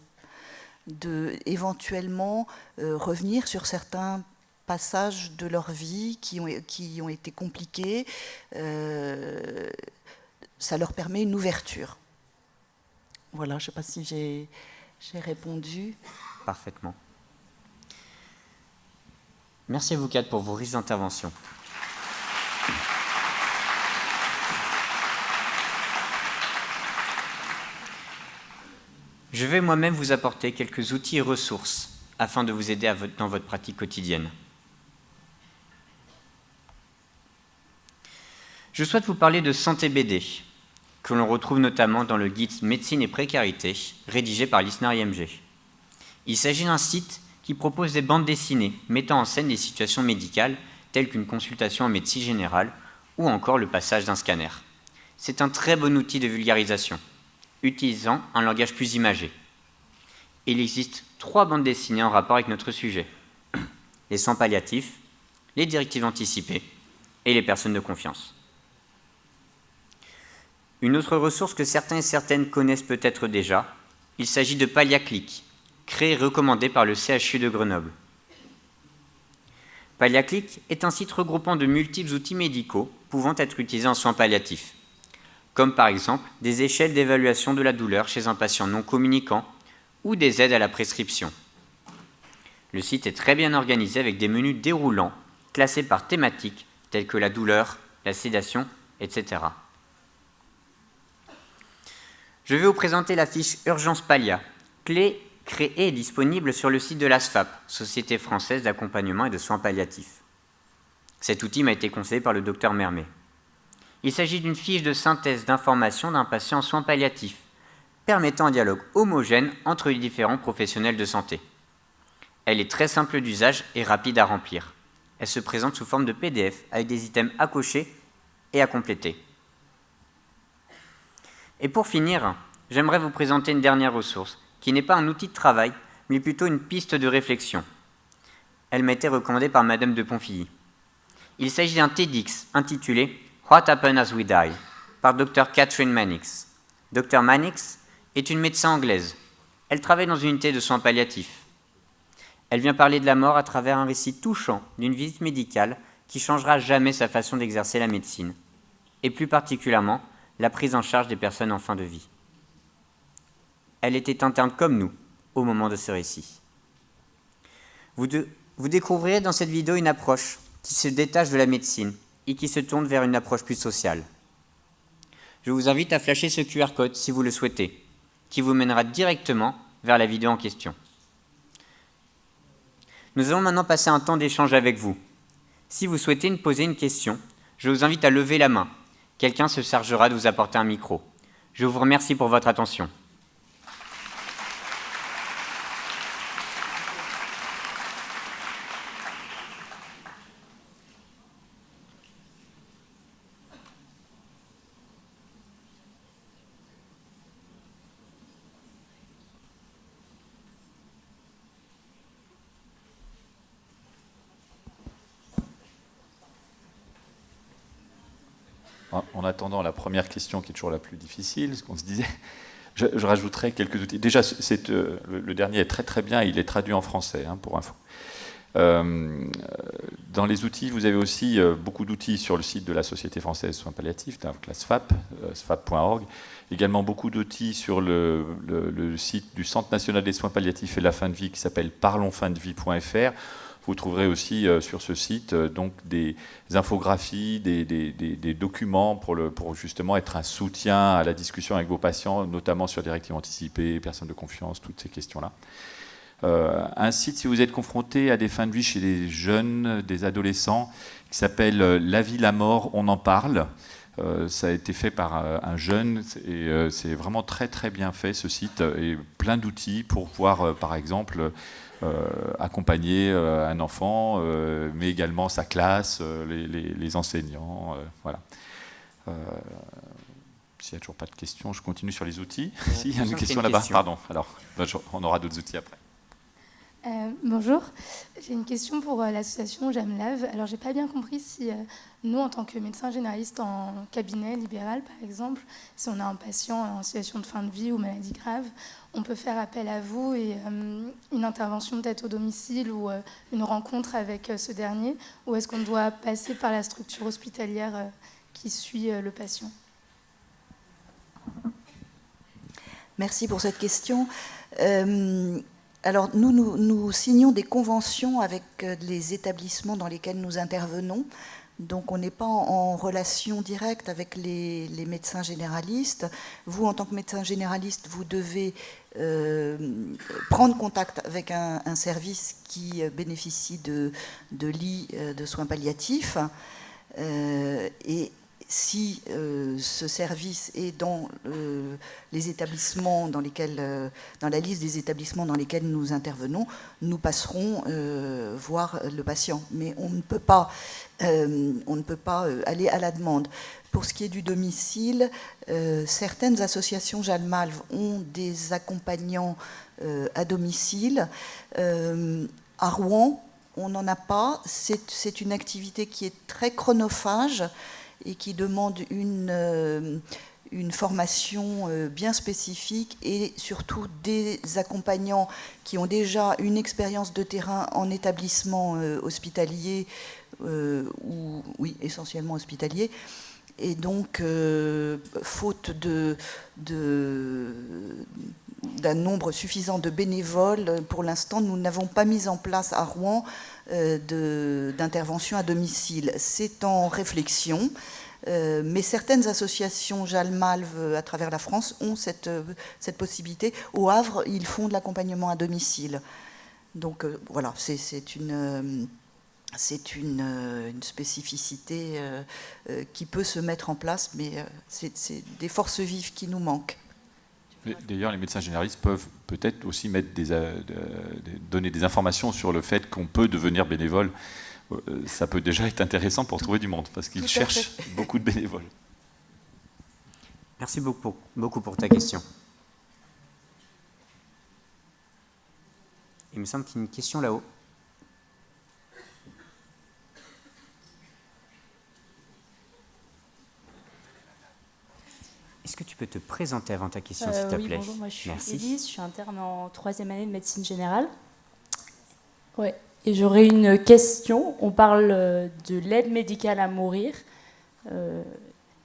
de éventuellement revenir sur certains passages de leur vie qui ont été compliqués. Ça leur permet une ouverture. Voilà, je ne sais pas si j'ai répondu. Parfaitement. Merci à vous quatre pour vos riches interventions. Je vais moi-même vous apporter quelques outils et ressources afin de vous aider dans votre pratique quotidienne. Je souhaite vous parler de Santé BD, que l'on retrouve notamment dans le guide Médecine et précarité, rédigé par l'ISNAR-IMG. Il s'agit d'un site qui propose des bandes dessinées mettant en scène des situations médicales telles qu'une consultation en médecine générale ou encore le passage d'un scanner. C'est un très bon outil de vulgarisation, utilisant un langage plus imagé. Il existe 3 bandes dessinées en rapport avec notre sujet: les soins palliatifs, les directives anticipées et les personnes de confiance. Une autre ressource que certains et certaines connaissent peut-être déjà, il s'agit de PalliaClick, créé et recommandé par le CHU de Grenoble. PalliaClick est un site regroupant de multiples outils médicaux pouvant être utilisés en soins palliatifs, comme par exemple des échelles d'évaluation de la douleur chez un patient non communicant ou des aides à la prescription. Le site est très bien organisé avec des menus déroulants classés par thématiques telles que la douleur, la sédation, etc. Je vais vous présenter la fiche Urgence Pallia, clé créée et disponible sur le site de la SFAP, Société française d'accompagnement et de soins palliatifs. Cet outil m'a été conseillé par le docteur Mermet. Il s'agit d'une fiche de synthèse d'informations d'un patient en soins palliatifs, permettant un dialogue homogène entre les différents professionnels de santé. Elle est très simple d'usage et rapide à remplir. Elle se présente sous forme de PDF avec des items à cocher et à compléter. Et pour finir, j'aimerais vous présenter une dernière ressource, qui n'est pas un outil de travail, mais plutôt une piste de réflexion. Elle m'a été recommandée par Madame de Ponfilly. Il s'agit d'un TEDx intitulé « What Happens as We Die » par Dr. Catherine Mannix. Dr. Mannix est une médecin anglaise. Elle travaille dans une unité de soins palliatifs. Elle vient parler de la mort à travers un récit touchant d'une visite médicale qui changera jamais sa façon d'exercer la médecine, et plus particulièrement la prise en charge des personnes en fin de vie. Elle était interne comme nous au moment de ce récit. Vous découvrirez dans cette vidéo une approche qui se détache de la médecine et qui se tourne vers une approche plus sociale. Je vous invite à flasher ce QR code si vous le souhaitez, qui vous mènera directement vers la vidéo en question. Nous allons maintenant passer un temps d'échange avec vous. Si vous souhaitez me poser une question, je vous invite à lever la main. Quelqu'un se chargera de vous apporter un micro. Je vous remercie pour votre attention. En attendant la première question, qui est toujours la plus difficile, ce qu'on se disait, je rajouterai quelques outils. Déjà, le dernier est très très bien, il est traduit en français, pour info. Dans les outils, vous avez aussi beaucoup d'outils sur le site de la Société française de soins palliatifs, donc la SFAP, sfap.org. Également beaucoup d'outils sur le site du Centre national des soins palliatifs et de la fin de vie qui s'appelle parlonsfindevie.fr. Vous trouverez aussi sur ce site donc des infographies, des documents pour justement être un soutien à la discussion avec vos patients, notamment sur directives anticipées, personnes de confiance, toutes ces questions-là. Un site, si vous êtes confronté à des fins de vie chez des jeunes, des adolescents, qui s'appelle La vie, la mort, on en parle. Ça a été fait par un jeune et c'est vraiment très très bien fait ce site et plein d'outils pour pouvoir par exemple accompagner un enfant, mais également sa classe, les enseignants, voilà. S'il n'y a toujours pas de questions, je continue sur les outils. Si, il y a une question là-bas, pardon. Alors, on aura d'autres outils après. Bonjour, j'ai une question pour l'association Jamlave. Alors, j'ai pas bien compris si nous, en tant que médecins généralistes en cabinet libéral, par exemple, si on a un patient en situation de fin de vie ou maladie grave, on peut faire appel à vous et une intervention peut-être au domicile ou une rencontre avec ce dernier, ou est-ce qu'on doit passer par la structure hospitalière qui suit le patient? Merci pour cette question. Alors, nous signons des conventions avec les établissements dans lesquels nous intervenons. Donc, on n'est pas en relation directe avec les médecins généralistes. Vous, en tant que médecin généraliste, vous devez prendre contact avec un service qui bénéficie de lits de soins palliatifs. Et si ce service est dans les établissements dans lesquels, dans la liste des établissements dans lesquels nous intervenons, nous passerons voir le patient. Mais on ne peut pas aller à la demande. Pour ce qui est du domicile, certaines associations Jalmalve ont des accompagnants à domicile. À Rouen, on n'en a pas. C'est une activité qui est très chronophage et qui demande une formation bien spécifique et surtout des accompagnants qui ont déjà une expérience de terrain en établissement hospitalier, ou oui, essentiellement hospitalier. Et donc, faute d'un nombre suffisant de bénévoles, pour l'instant, nous n'avons pas mis en place à Rouen d'intervention à domicile. C'est en réflexion, mais certaines associations Jalmalve à travers la France ont cette possibilité. Au Havre, ils font de l'accompagnement à domicile. Donc voilà, c'est une spécificité qui peut se mettre en place, mais c'est des forces vives qui nous manquent. D'ailleurs, les médecins généralistes peuvent peut-être aussi donner des informations sur le fait qu'on peut devenir bénévole. Ça peut déjà être intéressant pour trouver du monde, parce qu'ils cherchent beaucoup de bénévoles. Merci beaucoup pour ta question. Il me semble qu'il y a une question là-haut. Est-ce que tu peux te présenter avant ta question, s'il te plaît? Oui, bonjour, moi je suis Merci. Élise, je suis interne en 3e année de médecine générale. Ouais. Et j'aurais une question. On parle de l'aide médicale à mourir.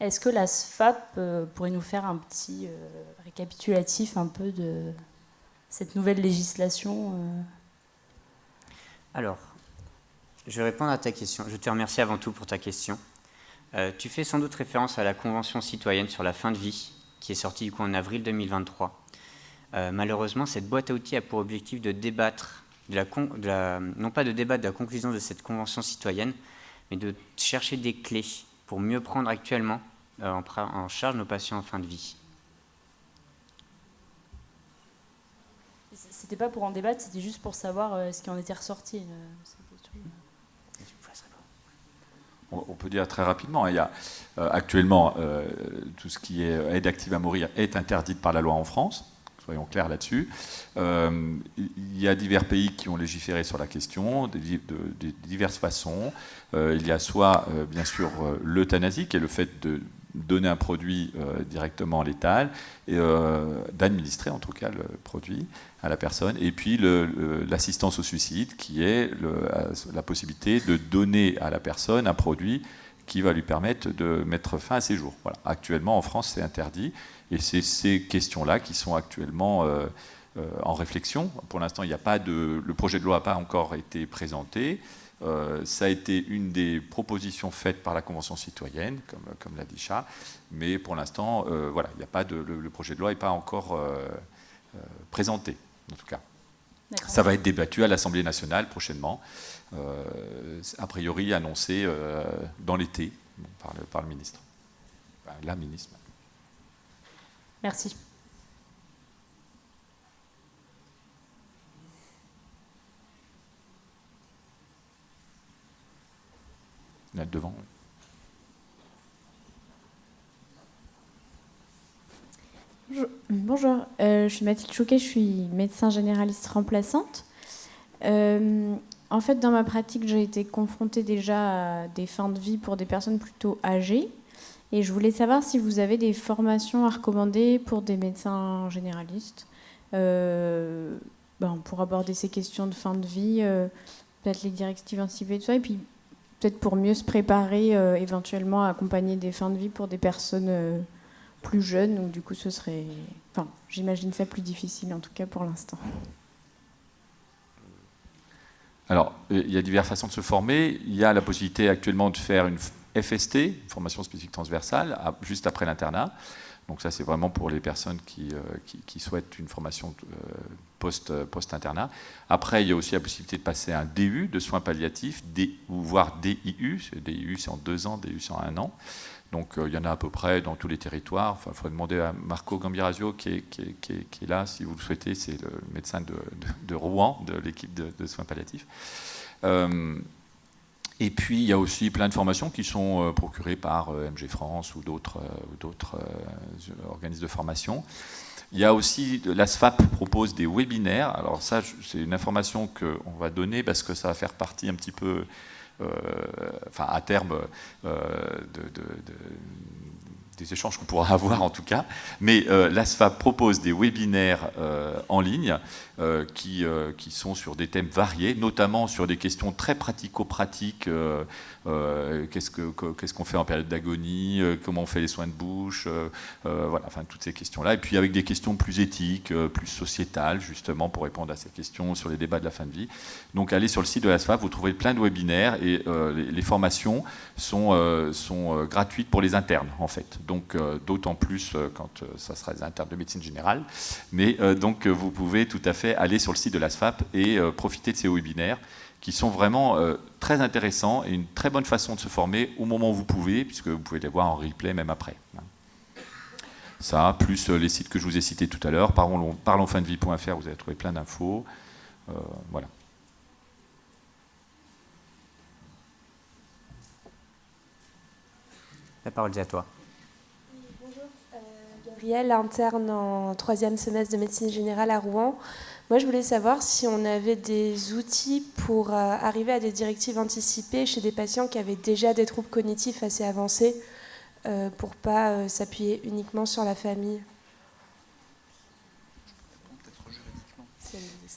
Est-ce que la SFAP pourrait nous faire un petit récapitulatif un peu de cette nouvelle législation Alors, je vais répondre à ta question. Je te remercie avant tout pour ta question. Tu fais sans doute référence à la Convention citoyenne sur la fin de vie, qui est sortie du coup en avril 2023. Malheureusement, cette boîte à outils a pour objectif de débattre, non pas de débattre de la conclusion de cette Convention citoyenne, mais de chercher des clés pour mieux prendre actuellement en charge nos patients en fin de vie. C'était pas pour en débattre, c'était juste pour savoir ce qui en était ressorti. On peut dire très rapidement, il y a actuellement tout ce qui est aide active à mourir est interdite par la loi en France, soyons clairs là-dessus. Il y a divers pays qui ont légiféré sur la question de diverses façons. Il y a soit bien sûr l'euthanasie, qui est le fait de donner un produit directement létal, et d'administrer en tout cas le produit à la personne, et puis l'assistance au suicide, qui est la possibilité de donner à la personne un produit qui va lui permettre de mettre fin à ses jours. Voilà. Actuellement en France c'est interdit, et c'est ces questions-là qui sont actuellement en réflexion. Pour l'instant le projet de loi n'a pas encore été présenté. Ça a été une des propositions faites par la Convention citoyenne, comme l'a dit Chat, mais pour l'instant, voilà, il n'y a pas le projet de loi n'est pas encore présenté, en tout cas. Ça va être débattu à l'Assemblée nationale prochainement, a priori annoncé dans l'été par le ministre, enfin, la ministre. Merci. Là devant. Bonjour, je suis Mathilde Chouquet, je suis médecin généraliste remplaçante. En fait, dans ma pratique, j'ai été confrontée déjà à des fins de vie pour des personnes plutôt âgées. Et je voulais savoir si vous avez des formations à recommander pour des médecins généralistes pour aborder ces questions de fin de vie, peut-être les directives anticipées, tout ça, et puis peut-être pour mieux se préparer éventuellement à accompagner des fins de vie pour des personnes plus jeunes, où du coup ce serait... Enfin, j'imagine ça plus difficile en tout cas pour l'instant. Alors, il y a diverses façons de se former. Il y a la possibilité actuellement de faire une FST, une formation spécifique transversale, juste après l'internat. Donc ça, c'est vraiment pour les personnes qui souhaitent une formation post-internat. Après, il y a aussi la possibilité de passer un DU de soins palliatifs, ou voire DIU. DIU, c'est en 2 ans, DU, c'est en 1 an. Donc il y en a à peu près dans tous les territoires. Enfin, il faudrait demander à Marco Gambirasio qui est là, si vous le souhaitez. C'est le médecin de Rouen, de l'équipe de soins palliatifs. Et puis, il y a aussi plein de formations qui sont procurées par MG France ou d'autres organismes de formation. Il y a aussi, la SFAP propose des webinaires. Alors ça, c'est une information qu'on va donner parce que ça va faire partie un petit peu, à terme, des échanges qu'on pourra avoir en tout cas. Mais l'ASFAP propose des webinaires en ligne qui sont sur des thèmes variés, notamment sur des questions très pratico-pratiques. Qu'est-ce qu'on fait en période d'agonie, comment on fait les soins de bouche, voilà, enfin toutes ces questions-là. Et puis avec des questions plus éthiques, plus sociétales, justement, pour répondre à ces questions sur les débats de la fin de vie. Donc allez sur le site de l'ASFAP, vous trouverez plein de webinaires et les formations sont gratuites pour les internes, en fait. Donc d'autant plus quand ça sera des internes de médecine générale. Mais donc vous pouvez tout à fait aller sur le site de l'ASFAP et profiter de ces webinaires qui sont vraiment très intéressants et une très bonne façon de se former au moment où vous pouvez, puisque vous pouvez les voir en replay même après. Ça, plus les sites que je vous ai cités tout à l'heure, parlonsfindevie.fr, vous allez trouver plein d'infos. Voilà. La parole est à toi. Bonjour, Gabrielle, interne en 3e semestre de médecine générale à Rouen. Moi, je voulais savoir si on avait des outils pour arriver à des directives anticipées chez des patients qui avaient déjà des troubles cognitifs assez avancés, pour ne pas s'appuyer uniquement sur la famille.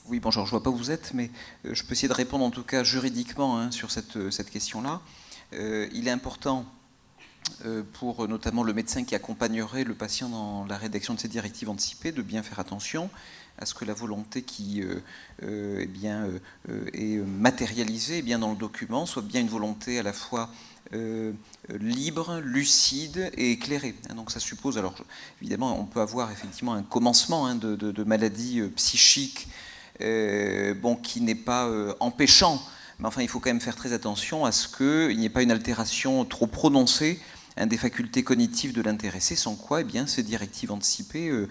Oui, bonjour, je ne vois pas où vous êtes, mais je peux essayer de répondre en tout cas juridiquement sur cette question-là. Il est important pour notamment le médecin qui accompagnerait le patient dans la rédaction de ces directives anticipées de bien faire attention à ce que la volonté qui est matérialisée bien dans le document soit bien une volonté à la fois libre, lucide et éclairée. Donc ça suppose, alors évidemment on peut avoir effectivement un commencement de maladie psychique qui n'est pas empêchant, mais enfin il faut quand même faire très attention à ce qu'il n'y ait pas une altération trop prononcée des facultés cognitives de l'intéressé, sans quoi ces directives anticipées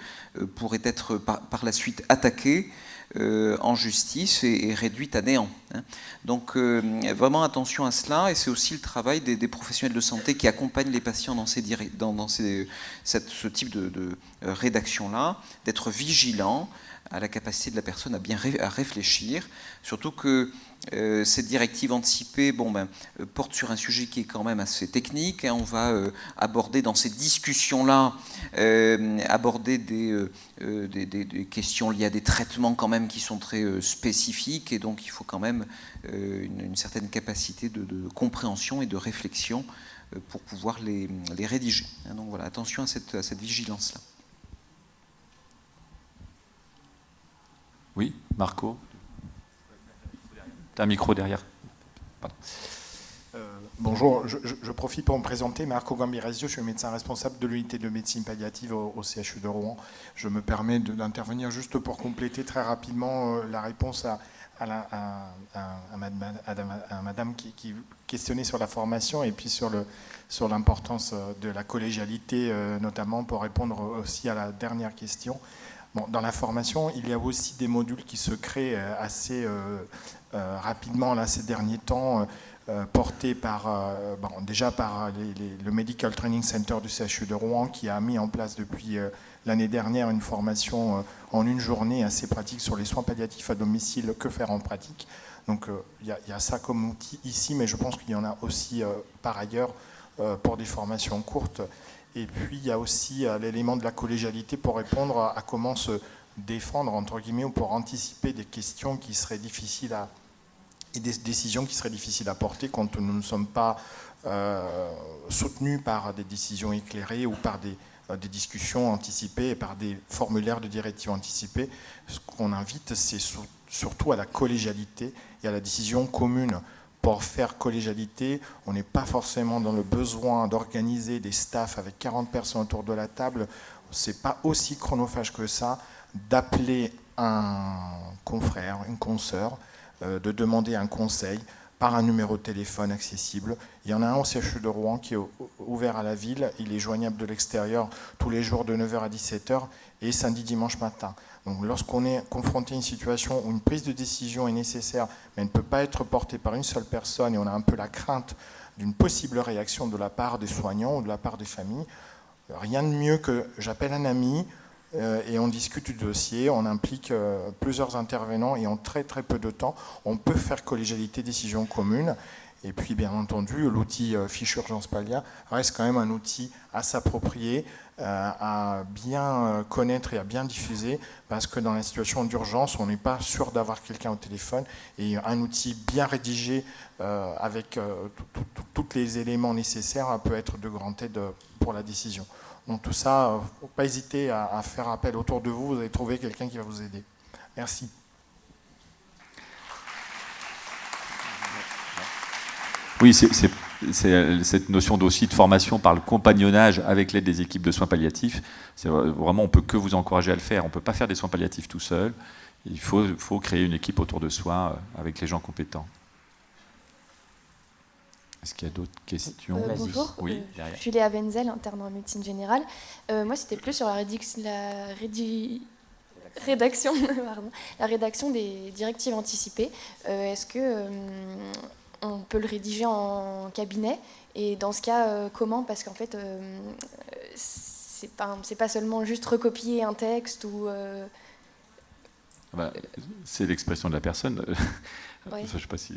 pourraient être par la suite attaquées en justice et réduites à néant. Donc vraiment attention à cela, et c'est aussi le travail des professionnels de santé qui accompagnent les patients dans ce type de rédaction-là, d'être vigilants à la capacité de la personne à réfléchir, surtout que cette directive anticipée porte sur un sujet qui est quand même assez technique. On va aborder dans ces discussions-là des questions liées à des traitements quand même qui sont très spécifiques, et donc il faut quand même une certaine capacité de compréhension et de réflexion pour pouvoir les rédiger. Donc voilà, attention à cette vigilance-là. Oui, Marco. Tu as un micro derrière. Pardon. Bonjour, je profite pour me présenter. Marco Gambirasio, je suis médecin responsable de l'unité de médecine palliative au CHU de Rouen. Je me permets d'intervenir juste pour compléter très rapidement la réponse à madame qui questionnait sur la formation et puis sur l'importance de la collégialité, notamment pour répondre aussi à la dernière question. Bon, dans la formation, il y a aussi des modules qui se créent assez rapidement là, ces derniers temps, portés déjà par le Medical Training Center du CHU de Rouen, qui a mis en place depuis l'année dernière une formation en une journée assez pratique sur les soins palliatifs à domicile, que faire en pratique. Donc il y a ça comme outil ici, mais je pense qu'il y en a aussi par ailleurs pour des formations courtes. Et puis, il y a aussi l'élément de la collégialité pour répondre à comment se défendre, entre guillemets, ou pour anticiper des questions qui seraient difficiles et des décisions qui seraient difficiles à porter quand nous ne sommes pas soutenus par des décisions éclairées ou par des discussions anticipées et par des formulaires de directives anticipées. Ce qu'on invite, c'est surtout à la collégialité et à la décision commune pour faire collégialité, on n'est pas forcément dans le besoin d'organiser des staffs avec 40 personnes autour de la table. C'est pas aussi chronophage que ça d'appeler un confrère, une consoeur, de demander un conseil par un numéro de téléphone accessible. Il y en a un au CHU de Rouen qui est ouvert à la ville. Il est joignable de l'extérieur tous les jours de 9h à 17h et samedi, dimanche matin. Donc lorsqu'on est confronté à une situation où une prise de décision est nécessaire, mais elle ne peut pas être portée par une seule personne et on a un peu la crainte d'une possible réaction de la part des soignants ou de la part des familles, rien de mieux que j'appelle un ami et on discute du dossier, on implique plusieurs intervenants et en très très peu de temps, on peut faire collégialité, décision commune. Et puis, bien entendu, l'outil fiche urgence Palia reste quand même un outil à s'approprier, à bien connaître et à bien diffuser, parce que dans la situation d'urgence, on n'est pas sûr d'avoir quelqu'un au téléphone. Et un outil bien rédigé, avec tous les éléments nécessaires, peut être de grande aide pour la décision. Donc tout ça, il ne faut pas hésiter à faire appel autour de vous, vous allez trouver quelqu'un qui va vous aider. Merci. Oui, c'est cette notion aussi de formation par le compagnonnage avec l'aide des équipes de soins palliatifs. C'est vraiment, on ne peut que vous encourager à le faire. On ne peut pas faire des soins palliatifs tout seul. Il faut créer une équipe autour de soi avec les gens compétents. Est-ce qu'il y a d'autres questions? Bonjour, oui, je suis Léa Wenzel, interne en médecine générale. Moi, c'était plus sur la rédaction, la rédaction des directives anticipées. Est-ce que on peut le rédiger en cabinet? Et dans ce cas, comment? Parce qu'en fait, c'est pas seulement juste recopier un texte ou... c'est l'expression de la personne. Ouais. Je sais pas si...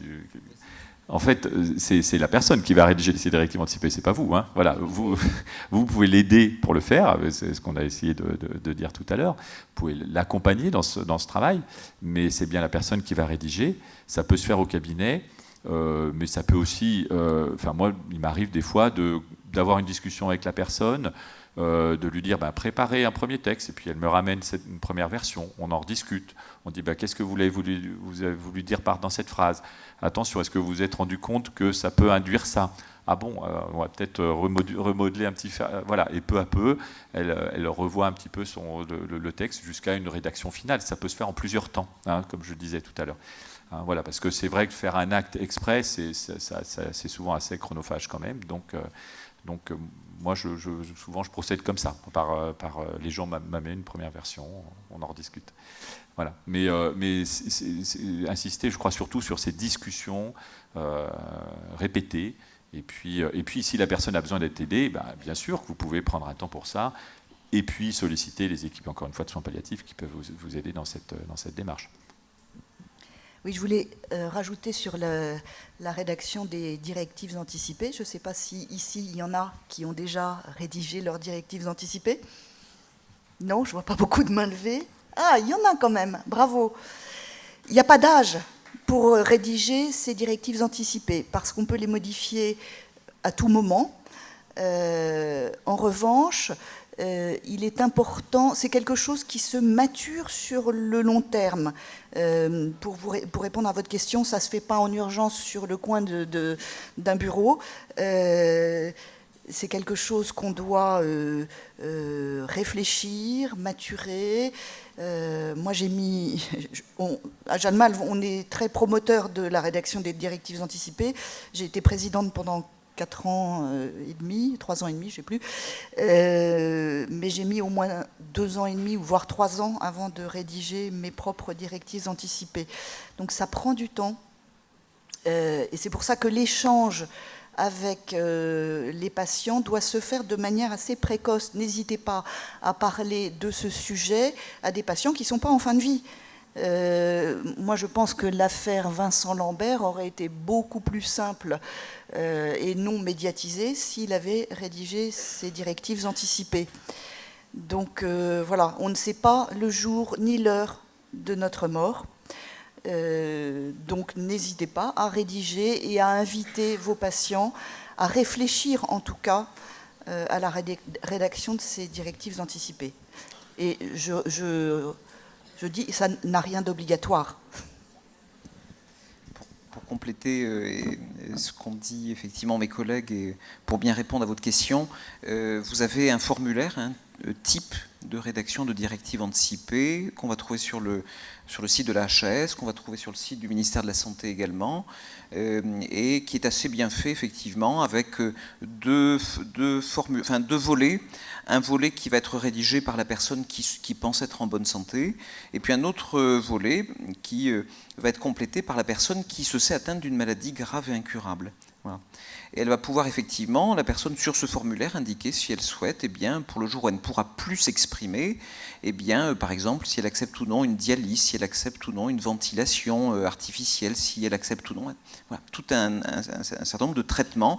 En fait, c'est la personne qui va rédiger ces directives anticipées, c'est pas vous. Hein. Voilà, vous pouvez l'aider pour le faire, c'est ce qu'on a essayé de dire tout à l'heure. Vous pouvez l'accompagner dans ce travail, mais c'est bien la personne qui va rédiger. Ça peut se faire au cabinet, mais ça peut aussi... moi, il m'arrive des fois d'avoir une discussion avec la personne, de lui dire préparez un premier texte, et puis elle me ramène une première version, on en rediscute, on dit qu'est-ce que vous avez voulu dire dans cette phrase, attention, est-ce que vous vous êtes rendu compte que ça peut induire ça? Ah bon, on va peut-être remodeler un petit... Voilà, et peu à peu, elle revoit un petit peu le texte jusqu'à une rédaction finale. Ça peut se faire en plusieurs temps, hein, comme je le disais tout à l'heure. Hein, voilà, parce que c'est vrai que faire un acte exprès, c'est souvent assez chronophage quand même, donc moi, souvent, je procède comme ça. Les gens m'amènent une première version, on en rediscute. Voilà. Mais insister, je crois, surtout sur ces discussions répétées. Et puis, si la personne a besoin d'être aidée, bien sûr que vous pouvez prendre un temps pour ça. Et puis, solliciter les équipes, encore une fois, de soins palliatifs qui peuvent vous aider dans cette démarche. Oui, je voulais rajouter sur la rédaction des directives anticipées. Je ne sais pas si ici, il y en a qui ont déjà rédigé leurs directives anticipées. Non, je ne vois pas beaucoup de mains levées. Ah, il y en a quand même, bravo. Il n'y a pas d'âge pour rédiger ces directives anticipées, parce qu'on peut les modifier à tout moment. En revanche, il est important, c'est quelque chose qui se mature sur le long terme. Pour répondre à votre question, ça ne se fait pas en urgence sur le coin d'un bureau. C'est quelque chose qu'on doit réfléchir, maturer. Moi, à Jeanne-Mal, on est très promoteur de la rédaction des directives anticipées. J'ai été présidente pendant 4 ans et demi, 3 ans et demi, je ne sais plus. Mais j'ai mis au moins 2 ans et demi, voire 3 ans, avant de rédiger mes propres directives anticipées. Donc ça prend du temps. Et c'est pour ça que l'échange avec les patients doit se faire de manière assez précoce. N'hésitez pas à parler de ce sujet à des patients qui ne sont pas en fin de vie. Moi, je pense que l'affaire Vincent Lambert aurait été beaucoup plus simple et non médiatisée s'il avait rédigé ses directives anticipées. Donc voilà, on ne sait pas le jour ni l'heure de notre mort. Donc n'hésitez pas à rédiger et à inviter vos patients à réfléchir en tout cas à la rédaction de ces directives anticipées. Et je dis, ça n'a rien d'obligatoire. pour compléter ce qu'ont dit effectivement mes collègues et pour bien répondre à votre question, vous avez un formulaire, type de rédaction de directives anticipées qu'on va trouver sur le site de la HAS, qu'on va trouver sur le site du ministère de la Santé également, et qui est assez bien fait effectivement avec deux volets. Un volet qui va être rédigé par la personne qui pense être en bonne santé, et puis un autre volet qui va être complété par la personne qui se sait atteinte d'une maladie grave et incurable. Voilà. Et elle va pouvoir effectivement, la personne sur ce formulaire, indiquer si elle souhaite, pour le jour où elle ne pourra plus s'exprimer, par exemple, si elle accepte ou non une dialyse, si elle accepte ou non une ventilation artificielle, si elle accepte ou non, voilà, tout un certain nombre de traitements.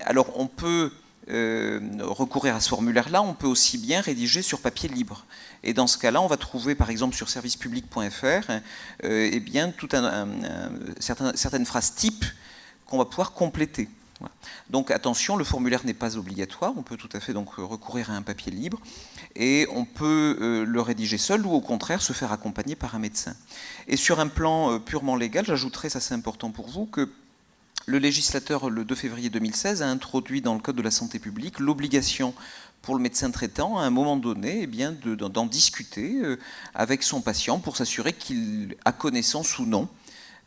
Alors on peut recourir à ce formulaire-là, on peut aussi bien rédiger sur papier libre. Et dans ce cas-là, on va trouver, par exemple, sur servicepublic.fr, certaines phrases types qu'on va pouvoir compléter. Voilà. Donc attention, le formulaire n'est pas obligatoire, on peut tout à fait donc recourir à un papier libre, et on peut le rédiger seul ou au contraire se faire accompagner par un médecin. Et sur un plan purement légal, j'ajouterais, ça c'est important pour vous, que le législateur, le 2 février 2016, a introduit dans le Code de la santé publique l'obligation pour le médecin traitant, à un moment donné, d'en discuter avec son patient pour s'assurer qu'il a connaissance ou non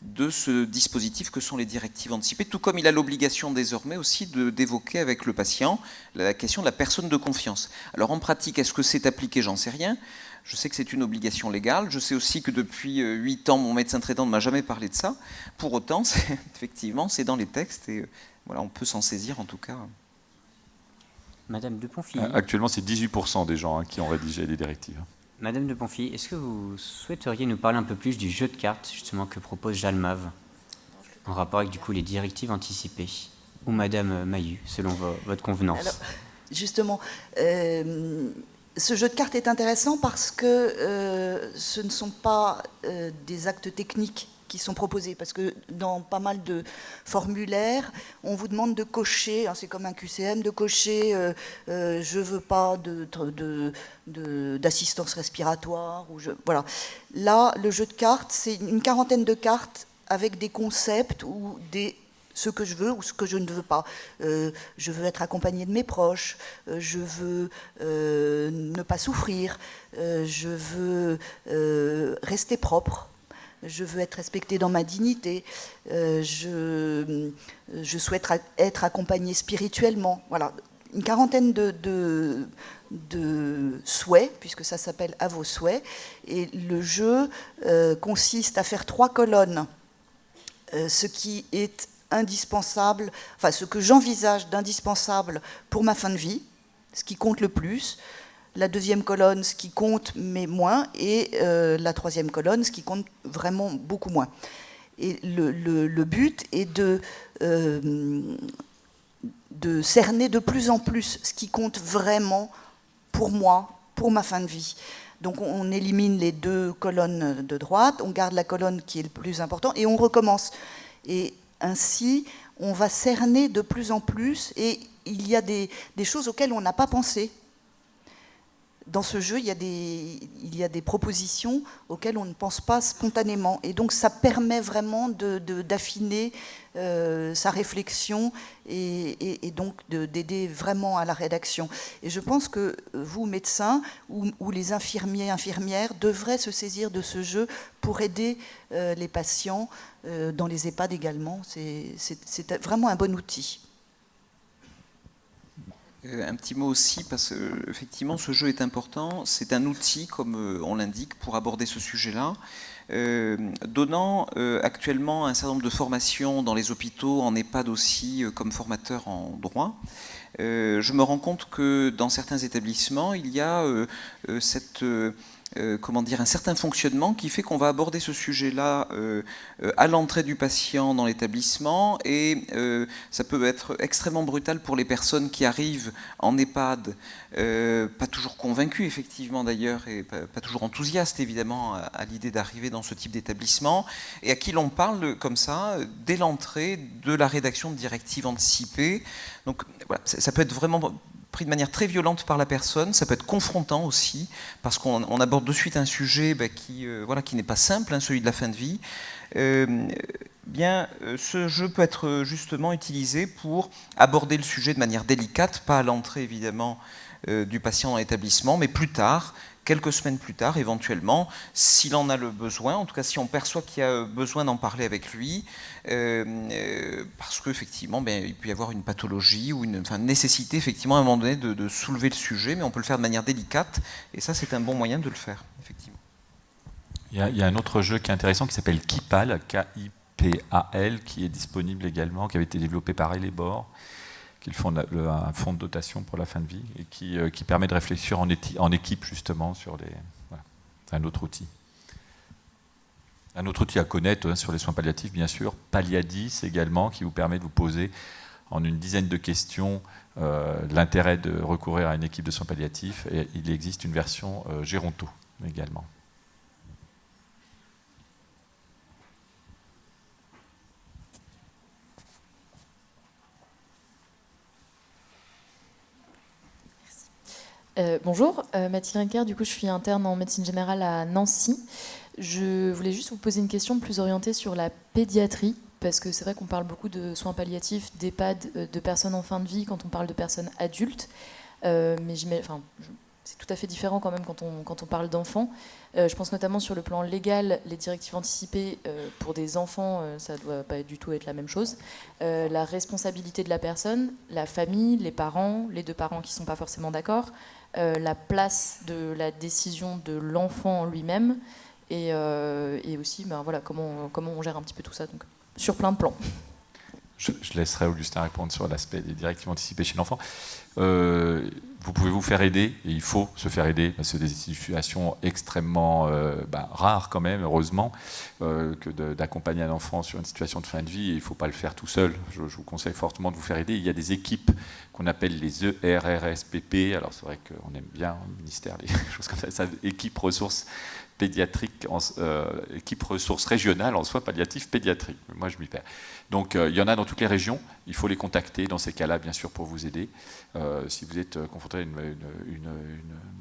de ce dispositif que sont les directives anticipées, tout comme il a l'obligation désormais aussi d'évoquer avec le patient la question de la personne de confiance. Alors en pratique, est-ce que c'est appliqué? J'en sais rien. Je sais que c'est une obligation légale. Je sais aussi que depuis 8 ans, mon médecin traitant ne m'a jamais parlé de ça. Pour autant, effectivement, c'est dans les textes et voilà, on peut s'en saisir en tout cas. Madame de Ponfilly. Actuellement, c'est 18% des gens qui ont rédigé des directives. Madame de Ponfilly, est-ce que vous souhaiteriez nous parler un peu plus du jeu de cartes justement que propose Jalmav en rapport avec du coup les directives anticipées, ou Madame Maillu, selon votre convenance? Alors, justement, ce jeu de cartes est intéressant parce que ce ne sont pas des actes techniques qui sont proposés, parce que dans pas mal de formulaires, on vous demande de cocher, c'est comme un QCM, de cocher je veux pas d'assistance respiratoire, voilà. Là, le jeu de cartes, c'est une quarantaine de cartes avec des concepts ou ce que je veux ou ce que je ne veux pas. Je veux être accompagnée de mes proches, je veux ne pas souffrir, je veux rester propre, je veux être respectée dans ma dignité, je souhaite être accompagnée spirituellement. Voilà, une quarantaine de souhaits, puisque ça s'appelle « À vos souhaits ». Et le jeu consiste à faire 3 colonnes, ce qui est indispensable, enfin ce que j'envisage d'indispensable pour ma fin de vie, ce qui compte le plus. La deuxième colonne, ce qui compte mais moins, et la troisième colonne, ce qui compte vraiment beaucoup moins. Et le but est de cerner de plus en plus ce qui compte vraiment pour moi, pour ma fin de vie. Donc on élimine les 2 colonnes de droite, on garde la colonne qui est le plus important, et on recommence. Et ainsi, on va cerner de plus en plus, et il y a des choses auxquelles on n'a pas pensé. Dans ce jeu, il y a des propositions auxquelles on ne pense pas spontanément. Et donc, ça permet vraiment d'affiner sa réflexion et donc d'aider vraiment à la rédaction. Et je pense que vous, médecins, ou les infirmiers, infirmières, devraient se saisir de ce jeu pour aider les patients, dans les EHPAD également. C'est vraiment un bon outil. Un petit mot aussi, parce que effectivement ce jeu est important, c'est un outil, comme on l'indique, pour aborder ce sujet-là, donnant actuellement un certain nombre de formations dans les hôpitaux, en EHPAD aussi, comme formateur en droit. Je me rends compte que dans certains établissements, il y a un certain fonctionnement qui fait qu'on va aborder ce sujet-là à l'entrée du patient dans l'établissement, et ça peut être extrêmement brutal pour les personnes qui arrivent en EHPAD, pas toujours convaincues effectivement d'ailleurs, et pas toujours enthousiastes évidemment à l'idée d'arriver dans ce type d'établissement, et à qui l'on parle comme ça dès l'entrée de la rédaction de directives anticipées. Donc voilà, ça peut être vraiment pris de manière très violente par la personne, ça peut être confrontant aussi, parce qu'on aborde de suite un sujet qui n'est pas simple, hein, celui de la fin de vie. Ce jeu peut être justement utilisé pour aborder le sujet de manière délicate, pas à l'entrée évidemment du patient dans l'établissement, mais plus tard, quelques semaines plus tard, éventuellement, s'il en a le besoin, en tout cas si on perçoit qu'il y a besoin d'en parler avec lui, parce qu'effectivement, il peut y avoir une pathologie ou une nécessité, effectivement, à un moment donné, de soulever le sujet, mais on peut le faire de manière délicate, et ça, c'est un bon moyen de le faire, effectivement. Il y a un autre jeu qui est intéressant qui s'appelle Kipal, K-I-P-A-L, qui est disponible également, qui avait été développé par Elébor, qui est un fonds de dotation pour la fin de vie, et qui permet de réfléchir en équipe justement sur un autre outil. Un autre outil à connaître sur les soins palliatifs, bien sûr, Palliadis également, qui vous permet de vous poser en une dizaine de questions l'intérêt de recourir à une équipe de soins palliatifs, et il existe une version Géronto également. Bonjour, Mathilde Rinker, du coup je suis interne en médecine générale à Nancy. Je voulais juste vous poser une question plus orientée sur la pédiatrie, parce que c'est vrai qu'on parle beaucoup de soins palliatifs, d'EHPAD, de personnes en fin de vie quand on parle de personnes adultes, mais c'est tout à fait différent quand même quand on parle d'enfants. Je pense notamment sur le plan légal, les directives anticipées pour des enfants, ça ne doit pas du tout être la même chose. La responsabilité de la personne, la famille, les parents, les deux parents qui ne sont pas forcément d'accord, la place de la décision de l'enfant lui-même, et aussi comment on gère un petit peu tout ça, donc, sur plein de plans. Je laisserai Augustin répondre sur l'aspect des directives anticipées chez l'enfant. Vous pouvez vous faire aider, et il faut se faire aider, parce que c'est des situations extrêmement rares quand même, heureusement, que d'accompagner un enfant sur une situation de fin de vie, et il ne faut pas le faire tout seul. Je vous conseille fortement de vous faire aider. Il y a des équipes qu'on appelle les ERRSPP, alors c'est vrai qu'on aime bien au ministère les choses comme ça, équipe ressources pédiatrique, équipe ressources régionales en soins palliatifs pédiatriques. Moi, je m'y perds. Donc, il y en a dans toutes les régions. Il faut les contacter dans ces cas-là, bien sûr, pour vous aider. Si vous êtes confronté à une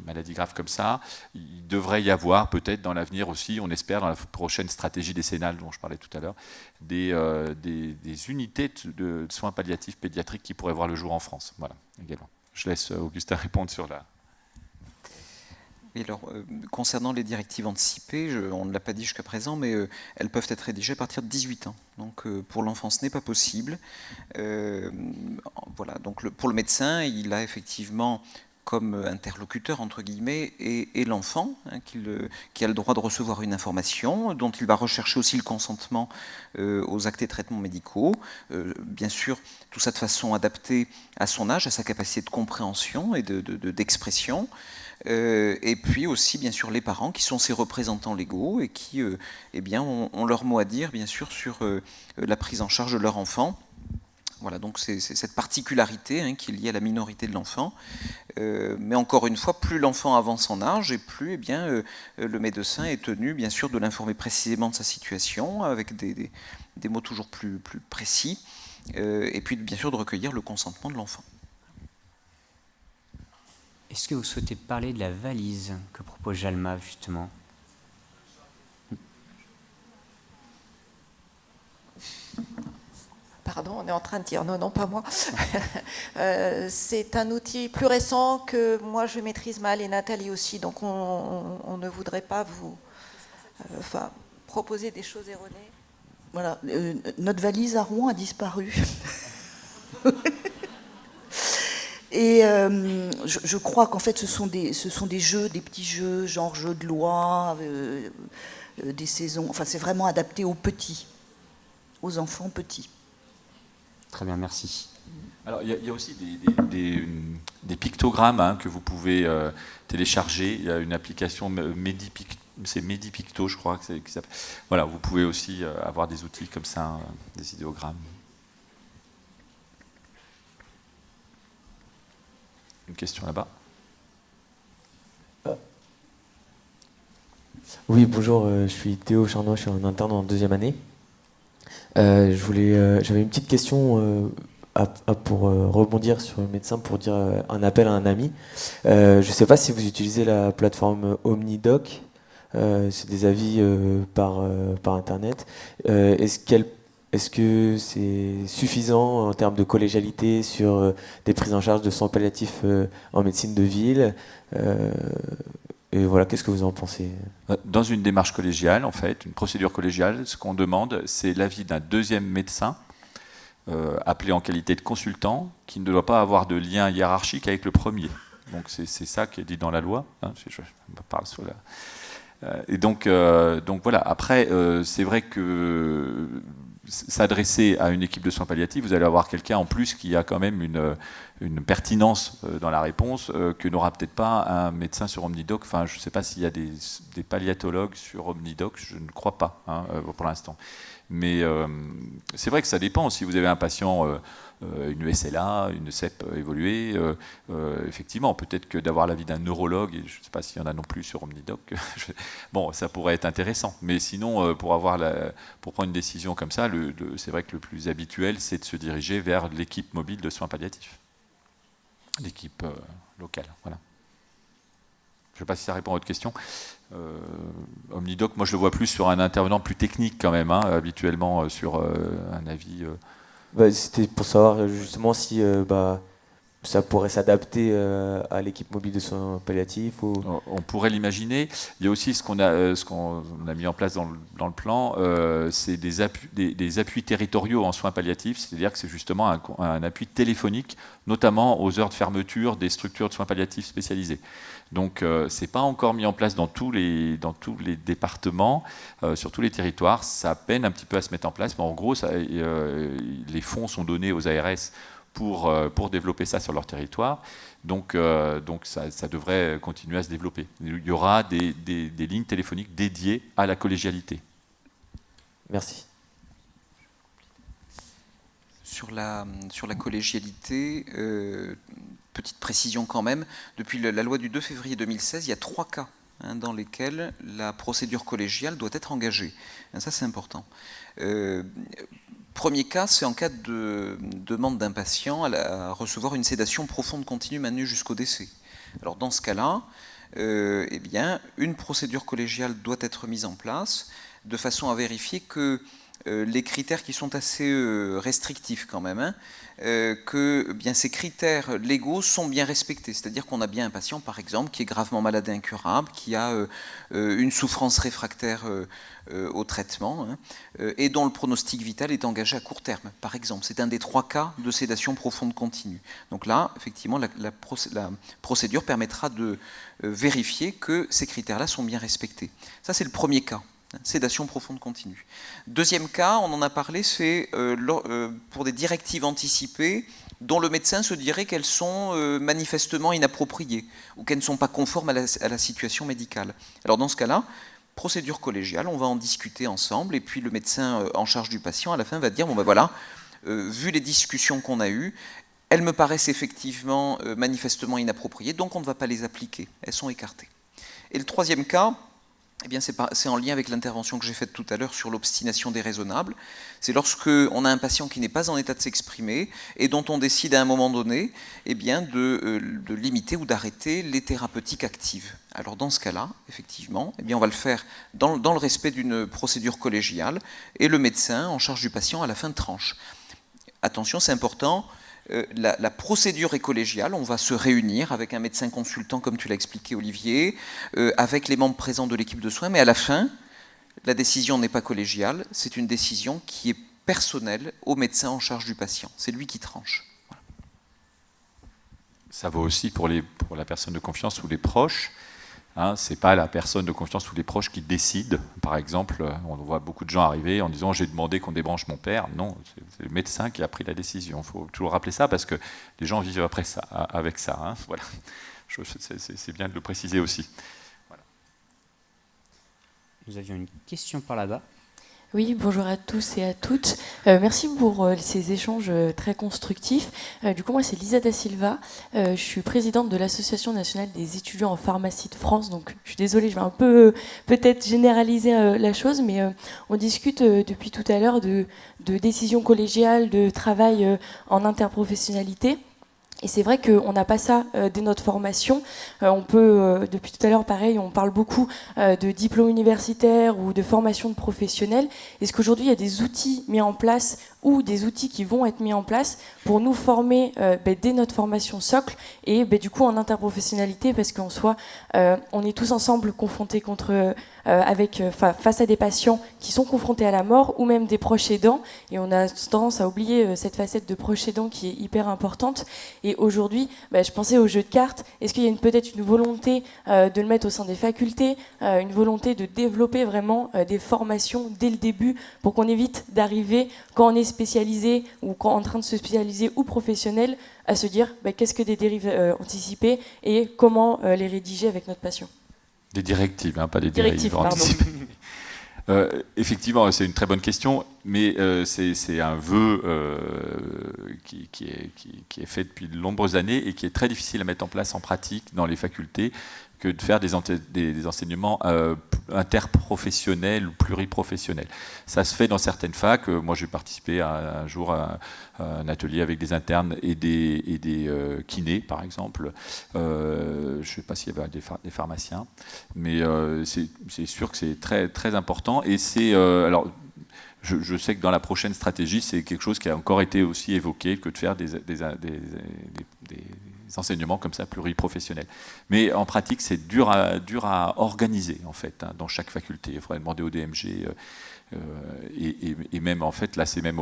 maladie grave comme ça, il devrait y avoir peut-être dans l'avenir aussi, on espère, dans la prochaine stratégie décennale dont je parlais tout à l'heure, des unités de soins palliatifs pédiatriques qui pourraient voir le jour en France. Voilà, également. Je laisse Augustin répondre sur la... Et alors, concernant les directives anticipées, on ne l'a pas dit jusqu'à présent, mais elles peuvent être rédigées à partir de 18 ans. Donc pour l'enfant, ce n'est pas possible. Voilà, donc pour le médecin, il a effectivement comme interlocuteur, entre guillemets, et l'enfant, hein, qui a le droit de recevoir une information, dont il va rechercher aussi le consentement aux actes et traitements médicaux. Bien sûr, tout ça de façon adaptée à son âge, à sa capacité de compréhension et d'expression. Et puis aussi, bien sûr, les parents, qui sont ses représentants légaux et qui ont leur mot à dire, bien sûr, sur la prise en charge de leur enfant. Voilà, donc c'est cette particularité qui est liée à la minorité de l'enfant. Mais encore une fois, plus l'enfant avance en âge, et plus le médecin est tenu, bien sûr, de l'informer précisément de sa situation, avec des mots toujours plus précis, et puis, bien sûr, de recueillir le consentement de l'enfant. Est-ce que vous souhaitez parler de la valise que propose Jalma, justement ? Pardon, on est en train de dire non, pas moi. C'est un outil plus récent que moi je maîtrise mal et Nathalie aussi, donc on ne voudrait pas vous proposer des choses erronées. Voilà, notre valise à Rouen a disparu. Et je crois qu'en fait ce sont des jeux, des petits jeux, genre jeux de loi, des saisons, enfin c'est vraiment adapté aux petits, aux enfants petits. Très bien, merci. Alors il y a aussi des pictogrammes que vous pouvez télécharger. Il y a une application c'est Medipicto, je crois, qui s'appelle. Voilà, vous pouvez aussi avoir des outils comme ça, des idéogrammes. Une question là-bas. Oui, bonjour, je suis Théo Charnois, je suis un interne en 2e année. J'avais une petite question pour rebondir sur le médecin, pour dire un appel à un ami. Je ne sais pas si vous utilisez la plateforme OmniDoc. C'est des avis par Internet. Est-ce que c'est suffisant en termes de collégialité sur des prises en charge de soins palliatifs en médecine de ville? Et voilà, qu'est-ce que vous en pensez? Dans une démarche collégiale, en fait, une procédure collégiale, ce qu'on demande, c'est l'avis d'un deuxième médecin, appelé en qualité de consultant, qui ne doit pas avoir de lien hiérarchique avec le premier. Donc c'est ça qui est dit dans la loi. Hein, je parle sur la... Et donc voilà. Après, c'est vrai que s'adresser à une équipe de soins palliatifs, vous allez avoir quelqu'un en plus qui a quand même une pertinence dans la réponse que n'aura peut-être pas un médecin sur OmniDoc. Enfin, je ne sais pas s'il y a des palliatologues sur OmniDoc, je ne crois pas pour l'instant. Mais c'est vrai que ça dépend. Si vous avez un patient, une SLA, une CEP évoluée, effectivement, peut-être que d'avoir l'avis d'un neurologue, et je ne sais pas s'il y en a non plus sur OmniDoc, bon, ça pourrait être intéressant. Mais sinon, pour prendre une décision comme ça, c'est vrai que le plus habituel, c'est de se diriger vers l'équipe mobile de soins palliatifs, l'équipe locale. Voilà. Je ne sais pas si ça répond à votre question. OmniDoc, moi je le vois plus sur un intervenant plus technique quand même, hein, habituellement sur un avis. C'était pour savoir justement si ça pourrait s'adapter à l'équipe mobile de soins palliatifs. On pourrait l'imaginer. Il y a aussi ce qu'on a mis en place dans le plan, c'est des appuis territoriaux en soins palliatifs, c'est-à-dire que c'est justement un appui téléphonique, notamment aux heures de fermeture des structures de soins palliatifs spécialisées. Donc ce n'est pas encore mis en place dans tous les départements, sur tous les territoires. Ça peine un petit peu à se mettre en place, mais en gros, les fonds sont donnés aux ARS pour développer ça sur leur territoire. Donc ça devrait continuer à se développer. Il y aura des lignes téléphoniques dédiées à la collégialité. Merci. Sur la collégialité, petite précision quand même, depuis la loi du 2 février 2016, il y a 3 cas dans lesquels la procédure collégiale doit être engagée. Ça, c'est important. Premier cas, c'est en cas de demande d'un patient à recevoir une sédation profonde continue maintenue jusqu'au décès. Alors dans ce cas-là, eh bien, une procédure collégiale doit être mise en place de façon à vérifier que les critères qui sont assez restrictifs quand même, que bien, ces critères légaux sont bien respectés. C'est-à-dire qu'on a bien un patient, par exemple, qui est gravement malade et incurable, qui a une souffrance réfractaire au traitement, et dont le pronostic vital est engagé à court terme, par exemple. C'est un des 3 cas de sédation profonde continue. Donc là, effectivement, la procédure permettra de vérifier que ces critères-là sont bien respectés. Ça, c'est le premier cas. Sédation profonde continue. Deuxième cas, on en a parlé, c'est pour des directives anticipées dont le médecin se dirait qu'elles sont manifestement inappropriées ou qu'elles ne sont pas conformes à la situation médicale. Alors dans ce cas-là, procédure collégiale, on va en discuter ensemble et puis le médecin en charge du patient à la fin va dire, bon ben voilà, vu les discussions qu'on a eues, elles me paraissent effectivement manifestement inappropriées, donc on ne va pas les appliquer, elles sont écartées. Et le troisième cas, eh bien, c'est en lien avec l'intervention que j'ai faite tout à l'heure sur l'obstination déraisonnable. C'est lorsque on a un patient qui n'est pas en état de s'exprimer et dont on décide à un moment donné eh bien, de limiter ou d'arrêter les thérapeutiques actives. Alors dans ce cas-là, effectivement, eh bien, on va le faire dans le respect d'une procédure collégiale et le médecin en charge du patient à la fin de tranche. Attention, c'est important. La procédure est collégiale, on va se réunir avec un médecin consultant, comme tu l'as expliqué Olivier, avec les membres présents de l'équipe de soins, mais à la fin, la décision n'est pas collégiale, c'est une décision qui est personnelle au médecin en charge du patient. C'est lui qui tranche. Voilà. Ça vaut aussi pour la personne de confiance ou les proches. Hein, ce n'est pas la personne de confiance ou les proches qui décident. Par exemple, on voit beaucoup de gens arriver en disant « j'ai demandé qu'on débranche mon père ». Non, c'est le médecin qui a pris la décision. Il faut toujours rappeler ça parce que les gens vivent après ça, avec ça. Hein, voilà. C'est bien de le préciser aussi. Voilà. Nous avions une question par là-bas. Oui, bonjour à tous et à toutes. Merci pour ces échanges très constructifs. Du coup, moi, c'est Lisa da Silva. Je suis présidente de l'Association nationale des étudiants en pharmacie de France. Donc, je suis désolée, je vais un peu peut-être généraliser la chose, mais on discute depuis tout à l'heure de décisions collégiales, de travail en interprofessionnalité. Et c'est vrai qu'on n'a pas ça dès notre formation. On peut, depuis tout à l'heure, pareil, on parle beaucoup de diplôme universitaire ou de formation de professionnels. Est-ce qu'aujourd'hui, il y a des outils mis en place ou des outils qui vont être mis en place pour nous former dès notre formation socle et du coup en interprofessionnalité, parce qu'en soi, on est tous ensemble confrontés face à des patients qui sont confrontés à la mort ou même des proches aidants, et on a tendance à oublier cette facette de proche aidant qui est hyper importante. Et aujourd'hui, je pensais au jeu de cartes. Est-ce qu'il y a peut-être une volonté de le mettre au sein des facultés, une volonté de développer vraiment des formations dès le début pour qu'on évite d'arriver, quand on est spécialisé ou quand en train de se spécialiser ou professionnel, à se dire qu'est-ce que des dérives anticipées et comment les rédiger avec notre patient. Des directives, pas des dérives anticipées. Effectivement, c'est une très bonne question, mais c'est un vœu qui est fait depuis de nombreuses années et qui est très difficile à mettre en place en pratique dans les facultés, que de faire des enseignements interprofessionnels ou pluriprofessionnels. Ça se fait dans certaines facs. Moi, j'ai participé un jour à un atelier avec des internes et des kinés, par exemple. Je ne sais pas s'il y avait des pharmaciens, mais c'est sûr que c'est très, très important. Et c'est... alors, je sais que dans la prochaine stratégie, c'est quelque chose qui a encore été aussi évoqué, que de faire des enseignements comme ça pluriprofessionnels. Mais en pratique, c'est dur à organiser, en fait, dans chaque faculté. Il faudrait demander au DMG. Et même, en fait, là, c'est même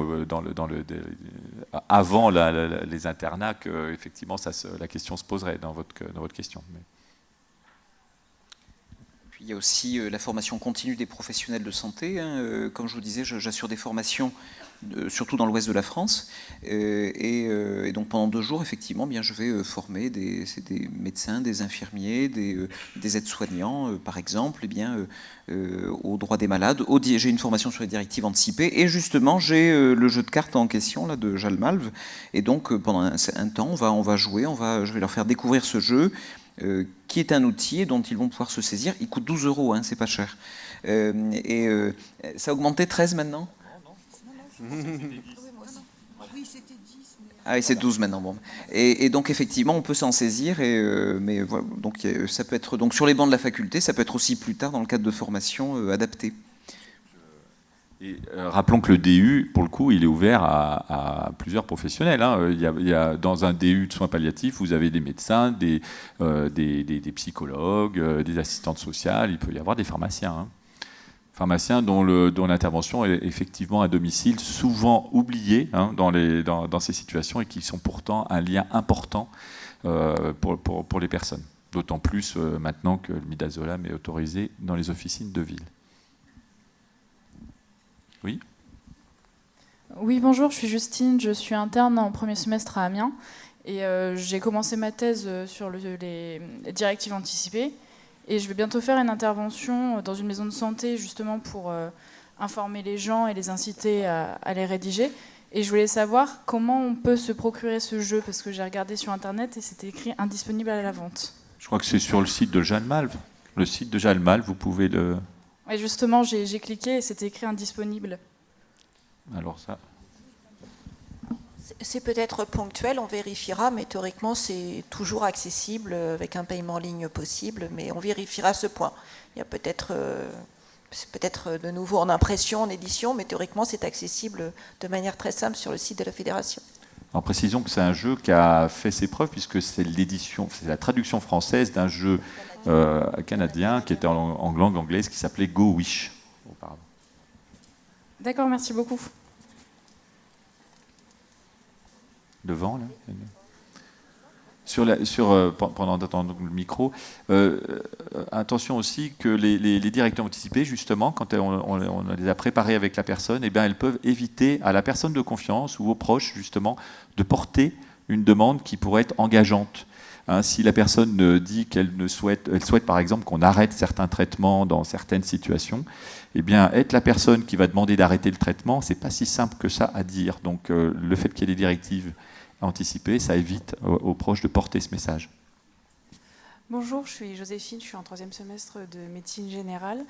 avant les internats que, effectivement, la question se poserait dans votre question. Mais... Il y a aussi la formation continue des professionnels de santé. Comme je vous disais, j'assure des formations, surtout dans l'ouest de la France. Et donc pendant 2 jours, effectivement, je vais former des médecins, des infirmiers, des aides-soignants, par exemple, aux droits des malades. J'ai une formation sur les directives anticipées. Et justement, j'ai le jeu de cartes en question là, de Jalmalve. Et donc pendant un temps, on va jouer, je vais leur faire découvrir ce jeu. Qui est un outil dont ils vont pouvoir se saisir. Il coûte 12 €, c'est pas cher. Ça a augmenté 13 maintenant ? Ah oui, c'est 12 maintenant. Bon. Et donc effectivement, on peut s'en saisir. Mais voilà, donc ça peut être donc sur les bancs de la faculté, ça peut être aussi plus tard dans le cadre de formations adaptées. Et rappelons que le DU, pour le coup, il est ouvert à plusieurs professionnels. Il y a, dans un DU de soins palliatifs, vous avez des médecins, des psychologues, des assistantes sociales, il peut y avoir des pharmaciens. Pharmaciens dont l'intervention est effectivement à domicile, souvent oubliée dans ces situations et qui sont pourtant un lien important pour les personnes. D'autant plus maintenant que le midazolam est autorisé dans les officines de ville. Oui. Oui, bonjour, je suis Justine, je suis interne en premier semestre à Amiens et j'ai commencé ma thèse sur les directives anticipées et je vais bientôt faire une intervention dans une maison de santé justement pour informer les gens et les inciter à les rédiger. Et je voulais savoir comment on peut se procurer ce jeu, parce que j'ai regardé sur internet et c'était écrit indisponible à la vente. Je crois que c'est sur le site de Jalmalve. Le site de Jalmalve, vous pouvez le... Et justement, j'ai cliqué et c'était écrit indisponible. Alors ça... C'est peut-être ponctuel, on vérifiera, mais théoriquement, c'est toujours accessible avec un paiement en ligne possible, mais on vérifiera ce point. Il y a c'est peut-être de nouveau en impression, en édition, mais théoriquement, c'est accessible de manière très simple sur le site de la Fédération. En précisons que c'est un jeu qui a fait ses preuves, puisque c'est la traduction française d'un jeu canadien qui était en langue anglaise, qui s'appelait Go Wish. D'accord, merci beaucoup. Devant, là. Pendant d'attendre le micro, attention aussi que les directives anticipées, justement, quand on les a préparées avec la personne, elles peuvent éviter à la personne de confiance ou aux proches, justement, de porter une demande qui pourrait être engageante. Hein, si la personne dit qu'elle souhaite par exemple qu'on arrête certains traitements dans certaines situations, eh bien, être la personne qui va demander d'arrêter le traitement, c'est pas si simple que ça à dire. Donc, le fait qu'il y ait des directives anticipées, ça évite aux proches de porter ce message. Bonjour, je suis Joséphine, je suis en 3e semestre de médecine générale.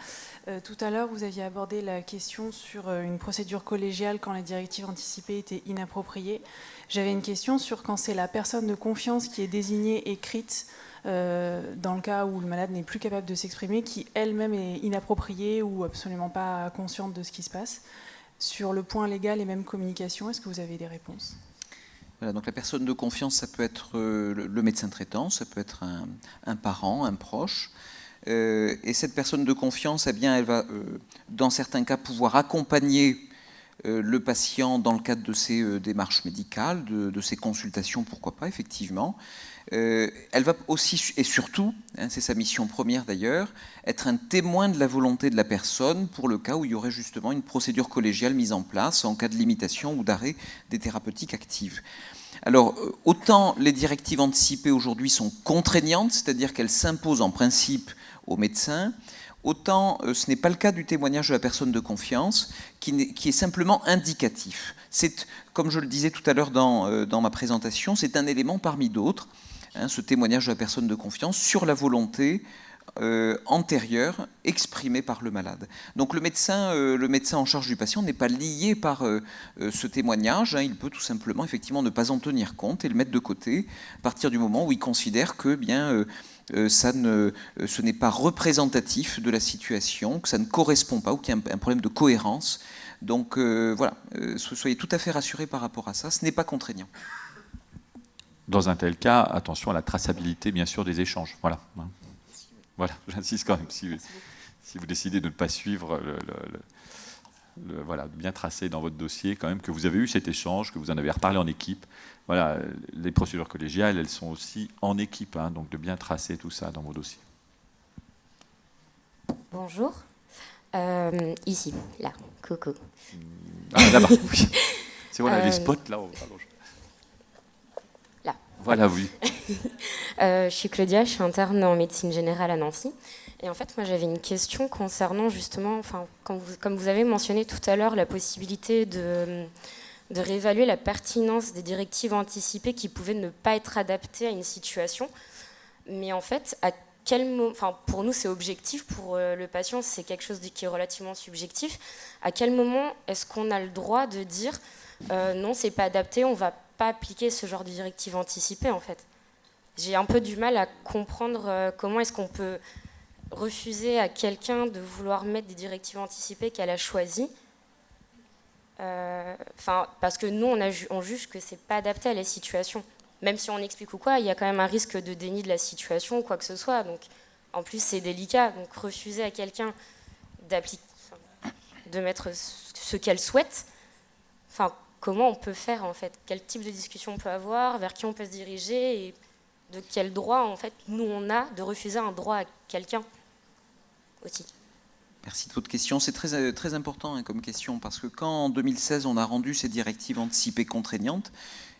Tout à l'heure, vous aviez abordé la question sur une procédure collégiale quand les directives anticipées étaient inappropriées. J'avais une question sur quand c'est la personne de confiance qui est désignée écrite, dans le cas où le malade n'est plus capable de s'exprimer, qui elle-même est inappropriée ou absolument pas consciente de ce qui se passe. Sur le point légal et même communication, est-ce que vous avez des réponses ? Voilà, donc la personne de confiance, ça peut être le médecin traitant, ça peut être un parent, un proche. Et cette personne de confiance, eh bien, elle va, dans certains cas, pouvoir accompagner le patient dans le cadre de ses démarches médicales, de ses consultations, pourquoi pas, effectivement. Elle va aussi, et surtout, hein, c'est sa mission première d'ailleurs, être un témoin de la volonté de la personne pour le cas où il y aurait justement une procédure collégiale mise en place en cas de limitation ou d'arrêt des thérapeutiques actives. Alors, autant les directives anticipées aujourd'hui sont contraignantes, c'est-à-dire qu'elles s'imposent en principe aux médecins, autant ce n'est pas le cas du témoignage de la personne de confiance, qui est simplement indicatif. C'est, comme je le disais tout à l'heure dans ma présentation, c'est un élément parmi d'autres, hein, ce témoignage de la personne de confiance sur la volonté antérieure exprimée par le malade. Donc le médecin en charge du patient n'est pas lié par ce témoignage, hein, il peut tout simplement effectivement ne pas en tenir compte et le mettre de côté à partir du moment où il considère que bien ce n'est pas représentatif de la situation, que ça ne correspond pas ou qu'il y a un problème de cohérence. Donc voilà, soyez tout à fait rassurés par rapport à ça, ce n'est pas contraignant. Dans un tel cas, attention à la traçabilité, bien sûr, des échanges. Voilà. Voilà, j'insiste quand même, si vous décidez de ne pas suivre, voilà, de bien tracer dans votre dossier quand même que vous avez eu cet échange, que vous en avez reparlé en équipe. Voilà, les procédures collégiales, elles sont aussi en équipe, hein, donc de bien tracer tout ça dans vos dossiers. Bonjour. Ici, là, coucou. Ah, là-bas, oui. C'est voilà, les spots, là, on rallonge. Là. Voilà, oui. Je suis Claudia, je suis interne en médecine générale à Nancy. Et en fait, moi, j'avais une question concernant justement, enfin, comme vous avez mentionné tout à l'heure, la possibilité de réévaluer la pertinence des directives anticipées qui pouvaient ne pas être adaptées à une situation. Mais en fait, à quel moment, enfin, pour nous, c'est objectif, pour le patient, c'est quelque chose qui est relativement subjectif. À quel moment est-ce qu'on a le droit de dire non, c'est pas adapté, on va pas appliquer ce genre de directive anticipée, en fait? J'ai un peu du mal à comprendre comment est-ce qu'on peut refuser à quelqu'un de vouloir mettre des directives anticipées qu'elle a choisies. Parce que nous, on juge que c'est pas adapté à la situation. Même si on explique ou quoi, il y a quand même un risque de déni de la situation ou quoi que ce soit. Donc, en plus, c'est délicat. Donc, refuser à quelqu'un de mettre ce qu'elle souhaite, comment on peut faire, en fait? Quel type de discussion on peut avoir? Vers qui on peut se diriger? Et de quel droit, en fait, nous, on a de refuser un droit à quelqu'un aussi? Merci de votre question. C'est très, très important, hein, comme question, parce que quand, en 2016, on a rendu ces directives anticipées contraignantes,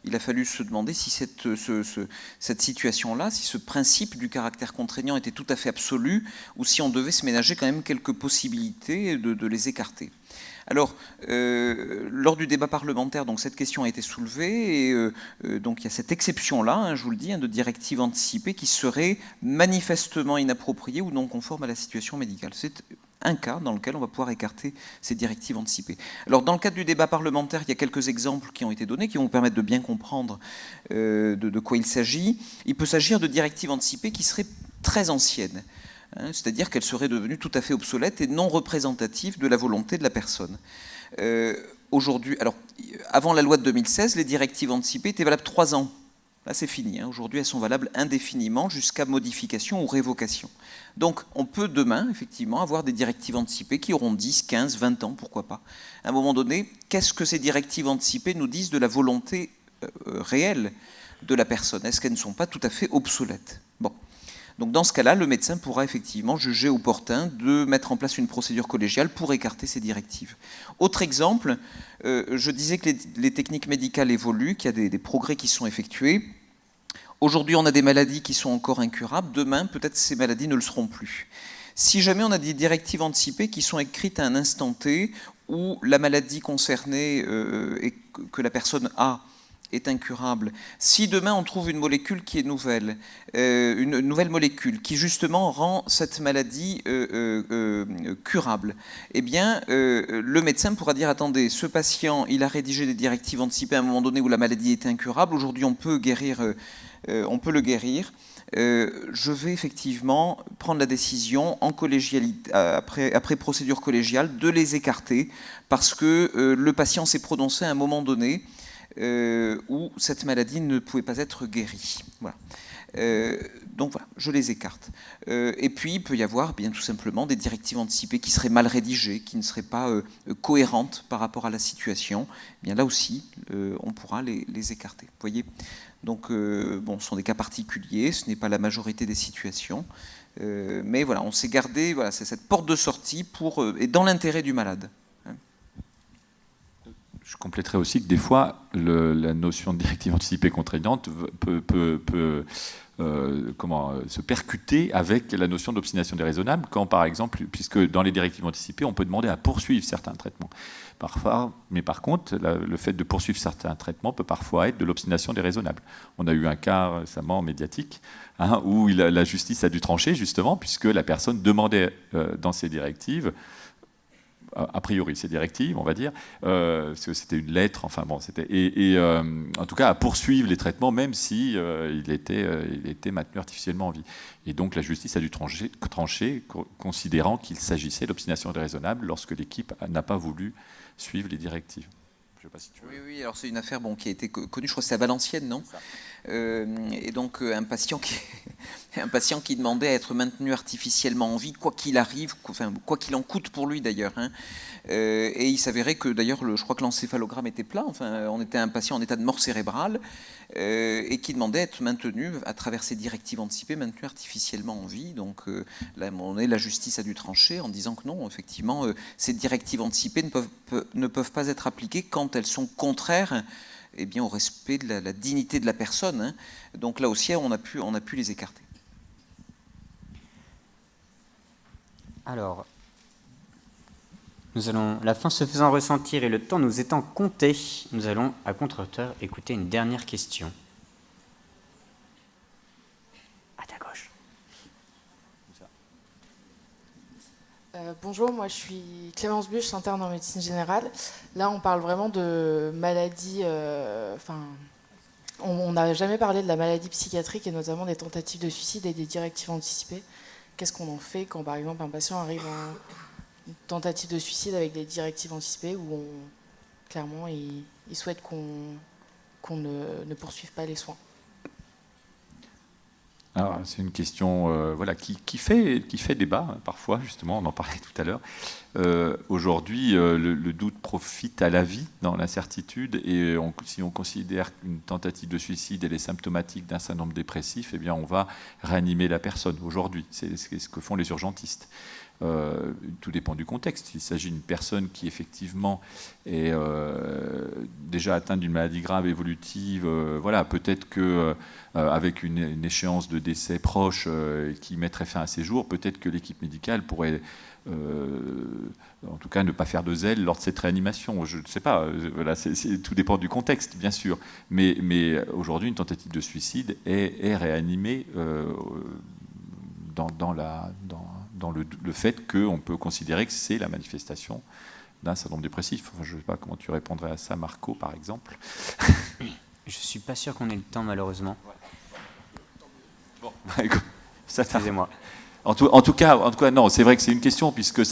il a fallu se demander si cette situation-là, si ce principe du caractère contraignant était tout à fait absolu, ou si on devait se ménager quand même quelques possibilités de les écarter. Alors, lors du débat parlementaire, donc, cette question a été soulevée, et donc il y a cette exception-là, hein, je vous le dis, hein, de directive anticipée qui serait manifestement inappropriée ou non conforme à la situation médicale. C'est un cas dans lequel on va pouvoir écarter ces directives anticipées. Alors, dans le cadre du débat parlementaire, il y a quelques exemples qui ont été donnés, qui vont vous permettre de bien comprendre de quoi il s'agit. Il peut s'agir de directives anticipées qui seraient très anciennes, hein, c'est-à-dire qu'elles seraient devenues tout à fait obsolètes et non représentatives de la volonté de la personne. Aujourd'hui, alors, avant la loi de 2016, les directives anticipées étaient valables 3 ans. Là, c'est fini. Hein. Aujourd'hui, elles sont valables indéfiniment jusqu'à modification ou révocation. Donc, on peut demain, effectivement, avoir des directives anticipées qui auront 10, 15, 20 ans, pourquoi pas. À un moment donné, qu'est-ce que ces directives anticipées nous disent de la volonté réelle de la personne? Est-ce qu'elles ne sont pas tout à fait obsolètes? Bon. Donc, dans ce cas-là, le médecin pourra effectivement juger opportun de mettre en place une procédure collégiale pour écarter ces directives. Autre exemple, je disais que les techniques médicales évoluent, qu'il y a des progrès qui sont effectués. Aujourd'hui, on a des maladies qui sont encore incurables. Demain, peut-être ces maladies ne le seront plus. Si jamais on a des directives anticipées qui sont écrites à un instant T où la maladie concernée et que la personne a est incurable, si demain on trouve une molécule qui est nouvelle, une nouvelle molécule qui justement rend cette maladie curable, eh bien le médecin pourra dire attendez, ce patient il a rédigé des directives anticipées à un moment donné où la maladie était incurable, aujourd'hui on peut le guérir. Je vais effectivement prendre la décision en collégialité, après procédure collégiale, de les écarter parce que le patient s'est prononcé à un moment donné où cette maladie ne pouvait pas être guérie. Voilà. Donc voilà, je les écarte. Et puis il peut y avoir bien tout simplement des directives anticipées qui seraient mal rédigées, qui ne seraient pas cohérentes par rapport à la situation. Eh bien là aussi, on pourra les écarter. Vous voyez ? Donc bon, ce sont des cas particuliers, ce n'est pas la majorité des situations. Mais voilà, on s'est gardé, voilà, c'est cette porte de sortie et dans l'intérêt du malade. Je compléterai aussi que des fois, la notion de directive anticipée contraignante peut se percuter avec la notion d'obstination déraisonnable, quand par exemple, puisque dans les directives anticipées, on peut demander à poursuivre certains traitements. Parfois, mais par contre, le fait de poursuivre certains traitements peut parfois être de l'obstination déraisonnable. On a eu un cas récemment médiatique où la justice a dû trancher, justement, puisque la personne demandait dans ses directives, a priori ces directives, on va dire, parce que c'était une lettre, enfin bon, en tout cas à poursuivre les traitements, même si il était maintenu artificiellement en vie. Et donc la justice a dû trancher considérant qu'il s'agissait d'obstination déraisonnable lorsque l'équipe n'a pas voulu suivre les directives. Je sais pas si tu veux. Oui, alors c'est une affaire qui a été connue, je crois que c'est à Valenciennes, non ? Et donc un patient qui demandait à être maintenu artificiellement en vie, quoi qu'il arrive, quoi qu'il en coûte pour lui d'ailleurs. Et il s'avérait que d'ailleurs, je crois que l'encéphalogramme était plat, enfin, on était un patient en état de mort cérébrale, et qui demandait à être maintenu, à travers ces directives anticipées, maintenu artificiellement en vie. Donc là, à un moment donné, la justice a dû trancher en disant que non, effectivement, ces directives anticipées ne peuvent pas être appliquées quand elles sont contraires au respect de la dignité de la personne. Donc là aussi, on a pu les écarter. Alors, la fin se faisant ressentir et le temps nous étant compté, nous allons, à contre-heure, écouter une dernière question. À ta gauche. Bonjour, moi je suis Clémence Buche, interne en médecine générale. Là, on parle vraiment de maladies. On n'a jamais parlé de la maladie psychiatrique et notamment des tentatives de suicide et des directives anticipées. Qu'est-ce qu'on en fait quand, par exemple, un patient arrive en tentative de suicide avec des directives anticipées où clairement il souhaite qu'on ne poursuive pas les soins? Alors, c'est une question qui fait débat, parfois, justement, on en parlait tout à l'heure. Aujourd'hui, le doute profite à la vie dans l'incertitude, et si on considère qu'une tentative de suicide elle est symptomatique d'un syndrome dépressif, eh bien, on va réanimer la personne aujourd'hui. C'est ce que font les urgentistes. Tout dépend du contexte. S'il s'agit d'une personne qui effectivement est déjà atteinte d'une maladie grave évolutive, peut-être que avec une échéance de décès proche qui mettrait fin à ses jours, peut-être que l'équipe médicale pourrait en tout cas ne pas faire de zèle lors de cette réanimation. Je ne sais pas, tout dépend du contexte, bien sûr. Mais aujourd'hui, une tentative de suicide est réanimée dans le fait qu'on peut considérer que c'est la manifestation d'un syndrome dépressif. Enfin, je ne sais pas comment tu répondrais à ça, Marco, par exemple. Je ne suis pas sûr qu'on ait le temps, malheureusement. Bon, excusez-moi. En tout cas, non, c'est vrai que c'est une question, puisque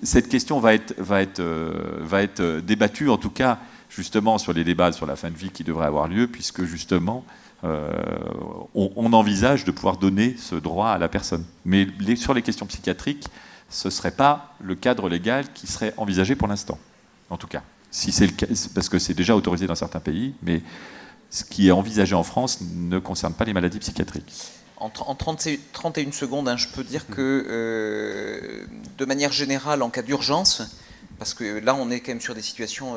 cette question va être débattue, en tout cas, justement, sur les débats sur la fin de vie qui devraient avoir lieu, puisque, justement, on envisage de pouvoir donner ce droit à la personne. Mais sur les questions psychiatriques, ce ne serait pas le cadre légal qui serait envisagé pour l'instant, en tout cas. Si c'est le cas, parce que c'est déjà autorisé dans certains pays, mais ce qui est envisagé en France ne concerne pas les maladies psychiatriques. En 31 secondes, je peux dire que de manière générale, en cas d'urgence, parce que là on est quand même sur des situations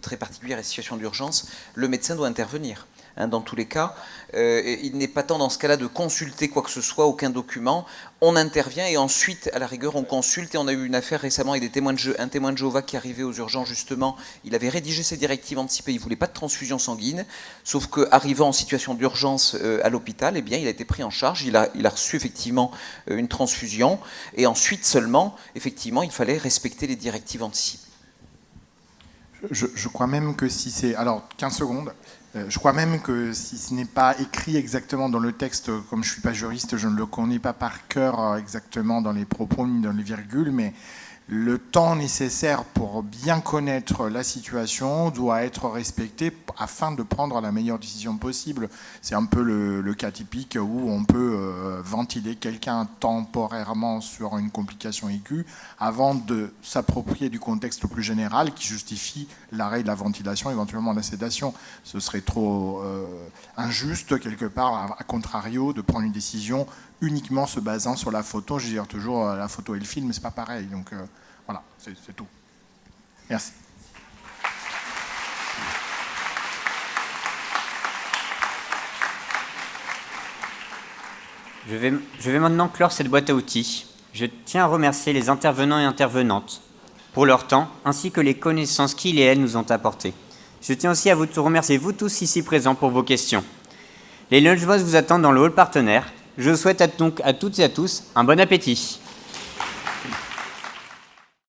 très particulières et situations d'urgence, le médecin doit intervenir. hein, dans tous les cas. Il n'est pas temps dans ce cas-là de consulter quoi que ce soit, aucun document. On intervient et ensuite, à la rigueur, on consulte. Et on a eu une affaire récemment avec un témoin de Jéhovah qui arrivait aux urgences, justement. Il avait rédigé ses directives anticipées, il ne voulait pas de transfusion sanguine. Sauf qu'arrivant en situation d'urgence à l'hôpital, eh bien, il a été pris en charge. Il a reçu effectivement une transfusion. Et ensuite seulement, effectivement, il fallait respecter les directives anticipées. Je crois même que si c'est... Alors, 15 secondes. Je crois même que si ce n'est pas écrit exactement dans le texte, comme je ne suis pas juriste, je ne le connais pas par cœur exactement dans les propos ni dans les virgules, mais le temps nécessaire pour bien connaître la situation doit être respecté afin de prendre la meilleure décision possible. C'est un peu le cas typique où on peut ventiler quelqu'un temporairement sur une complication aiguë avant de s'approprier du contexte plus général qui justifie l'arrêt de la ventilation, éventuellement la sédation. Ce serait trop injuste, quelque part, à contrario, de prendre une décision uniquement se basant sur la photo. Je veux dire toujours la photo et le film, mais c'est pas pareil. Donc voilà, c'est tout. Merci. Je vais maintenant clore cette boîte à outils. Je tiens à remercier les intervenants et intervenantes pour leur temps, ainsi que les connaissances qu'ils et elles nous ont apportées. Je tiens aussi à vous remercier, vous tous ici présents, pour vos questions. Les Lunchbox vous attendent dans le hall partenaire. Je souhaite donc à toutes et à tous un bon appétit.